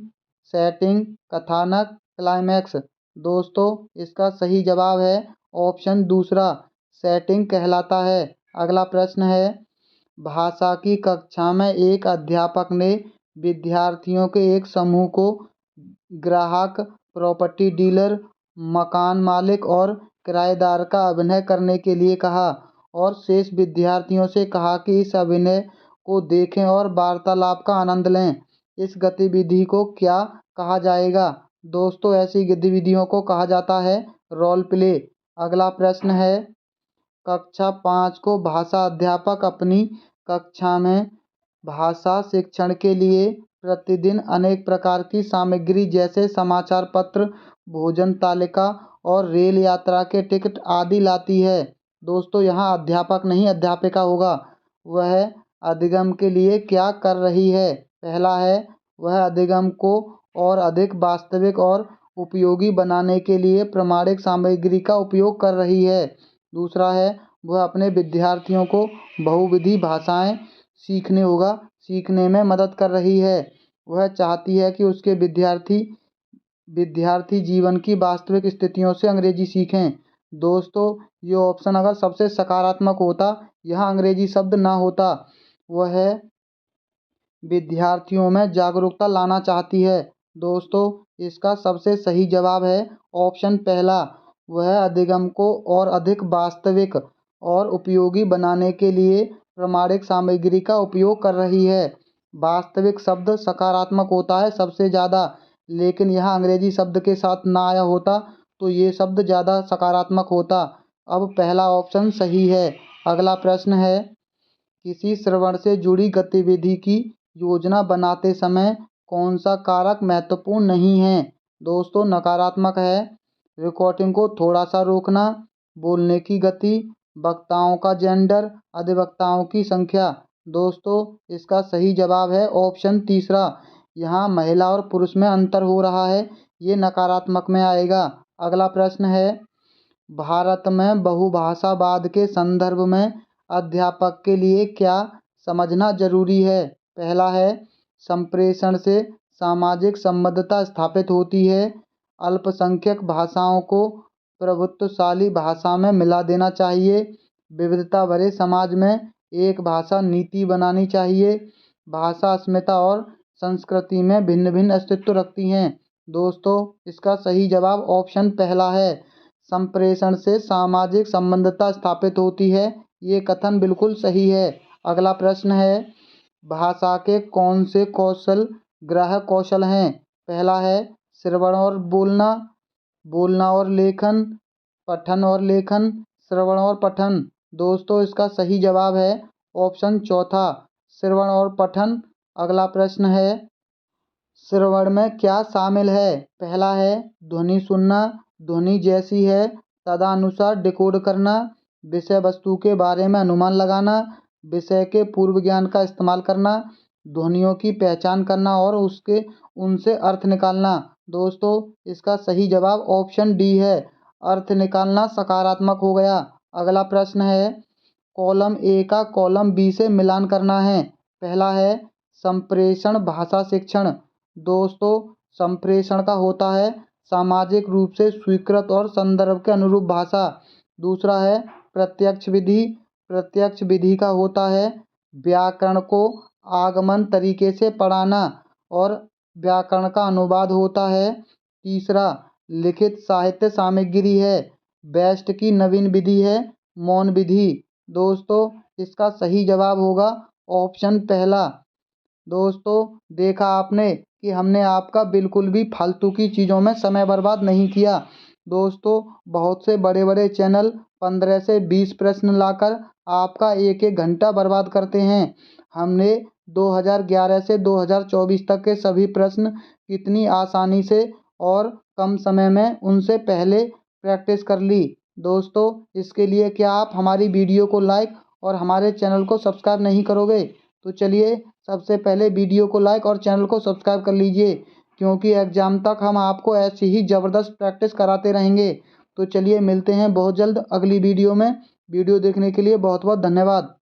सेटिंग, कथानक, क्लाइमैक्स। दोस्तों इसका सही जवाब है ऑप्शन दूसरा, सेटिंग कहलाता है। अगला प्रश्न है, भाषा की कक्षा में एक अध्यापक ने विद्यार्थियों के एक समूह को ग्राहक, प्रॉपर्टी डीलर, मकान मालिक और किराएदार का अभिनय करने के लिए कहा और शेष विद्यार्थियों से कहा कि इस अभिनय को देखें और वार्तालाप का आनंद लें। इस गतिविधि को क्या कहा जाएगा? दोस्तों ऐसी गतिविधियों को कहा जाता है रोल प्ले। अगला प्रश्न है, कक्षा 5 को भाषा अध्यापक अपनी कक्षा में भाषा शिक्षण के लिए प्रतिदिन अनेक प्रकार की सामग्री जैसे समाचार पत्र, भोजन तालिका और रेल यात्रा के टिकट आदि लाती है। दोस्तों यहाँ अध्यापक नहीं अध्यापिका होगा। वह अधिगम के लिए क्या कर रही है? पहला है, वह अधिगम को और अधिक वास्तविक और उपयोगी बनाने के लिए प्रामाणिक सामग्री का उपयोग कर रही है। दूसरा है, वह अपने विद्यार्थियों को बहुविधि भाषाएं सीखने में मदद कर रही है। वह चाहती है कि उसके विद्यार्थी जीवन की वास्तविक स्थितियों से अंग्रेजी सीखें। दोस्तों ये ऑप्शन अगर सबसे सकारात्मक होता, यहाँ अंग्रेजी शब्द ना होता। वह विद्यार्थियों में जागरूकता लाना चाहती है। दोस्तों इसका सबसे सही जवाब है ऑप्शन पहला, वह अधिगम को और अधिक वास्तविक और उपयोगी बनाने के लिए प्रामाणिक सामग्री का उपयोग कर रही है। वास्तविक शब्द सकारात्मक होता है सबसे ज़्यादा, लेकिन यहाँ अंग्रेजी शब्द के साथ ना आया होता तो ये शब्द ज़्यादा सकारात्मक होता। अब पहला ऑप्शन सही है। अगला प्रश्न है, किसी श्रवण से जुड़ी गतिविधि की योजना बनाते समय कौन सा कारक महत्वपूर्ण नहीं है? दोस्तों नकारात्मक है रिकॉर्डिंग को थोड़ा सा रोकना, बोलने की गति, वक्ताओं का जेंडर, अधिवक्ताओं की संख्या। दोस्तों इसका सही जवाब है ऑप्शन तीसरा, यहाँ महिला और पुरुष में अंतर हो रहा है, ये नकारात्मक में आएगा। अगला प्रश्न है, भारत में बहुभाषावाद के संदर्भ में अध्यापक के लिए क्या समझना जरूरी है? पहला है, संप्रेषण से सामाजिक संबद्धता स्थापित होती है, अल्पसंख्यक भाषाओं को प्रभुत्वशाली भाषा में मिला देना चाहिए, विविधता भरे समाज में एक भाषा नीति बनानी चाहिए, भाषा अस्मिता और संस्कृति में भिन्न भिन्न अस्तित्व रखती हैं। दोस्तों इसका सही जवाब ऑप्शन पहला है, संप्रेषण से सामाजिक संबद्धता स्थापित होती है। ये कथन बिल्कुल सही है। अगला प्रश्न है, भाषा के कौन से कौशल ग्राहक कौशल हैं? पहला है श्रवण और बोलना, बोलना और लेखन, पठन और लेखन, श्रवण और पठन। दोस्तों इसका सही जवाब है ऑप्शन चौथा, श्रवण और पठन। अगला प्रश्न है, श्रवण में क्या शामिल है? पहला है ध्वनि सुनना, ध्वनि जैसी है तदनुसार डिकोड करना, विषय वस्तु के बारे में अनुमान लगाना, विषय के पूर्व ज्ञान का इस्तेमाल करना, ध्वनियों की पहचान करना और उनसे अर्थ निकालना। दोस्तों इसका सही जवाब ऑप्शन डी है, अर्थ निकालना सकारात्मक हो गया। अगला प्रश्न है, कॉलम ए का कॉलम बी से मिलान करना है। पहला है संप्रेषण भाषा शिक्षण। दोस्तों संप्रेषण का होता है सामाजिक रूप से स्वीकृत और संदर्भ के अनुरूप भाषा। दूसरा है प्रत्यक्ष विधि, प्रत्यक्ष विधि का होता है व्याकरण को आगमन तरीके से पढ़ाना और व्याकरण का अनुवाद होता है। तीसरा लिखित साहित्य सामग्री है, बेस्ट की नवीन विधि है मौन विधि। दोस्तों इसका सही जवाब होगा ऑप्शन पहला। दोस्तों देखा आपने कि हमने आपका बिल्कुल भी फालतू की चीज़ों में समय बर्बाद नहीं किया। दोस्तों बहुत से बड़े बड़े चैनल 15 से 20 प्रश्न लाकर आपका एक एक घंटा बर्बाद करते हैं। हमने 2011 से 2024 तक के सभी प्रश्न कितनी आसानी से और कम समय में उनसे पहले प्रैक्टिस कर ली। दोस्तों इसके लिए क्या आप हमारी वीडियो को लाइक और हमारे चैनल को सब्सक्राइब नहीं करोगे? तो चलिए सबसे पहले वीडियो को लाइक और चैनल को सब्सक्राइब कर लीजिए, क्योंकि एग्ज़ाम तक हम आपको ऐसी ही ज़बरदस्त प्रैक्टिस कराते रहेंगे। तो चलिए मिलते हैं बहुत जल्द अगली वीडियो में। वीडियो देखने के लिए बहुत बहुत धन्यवाद।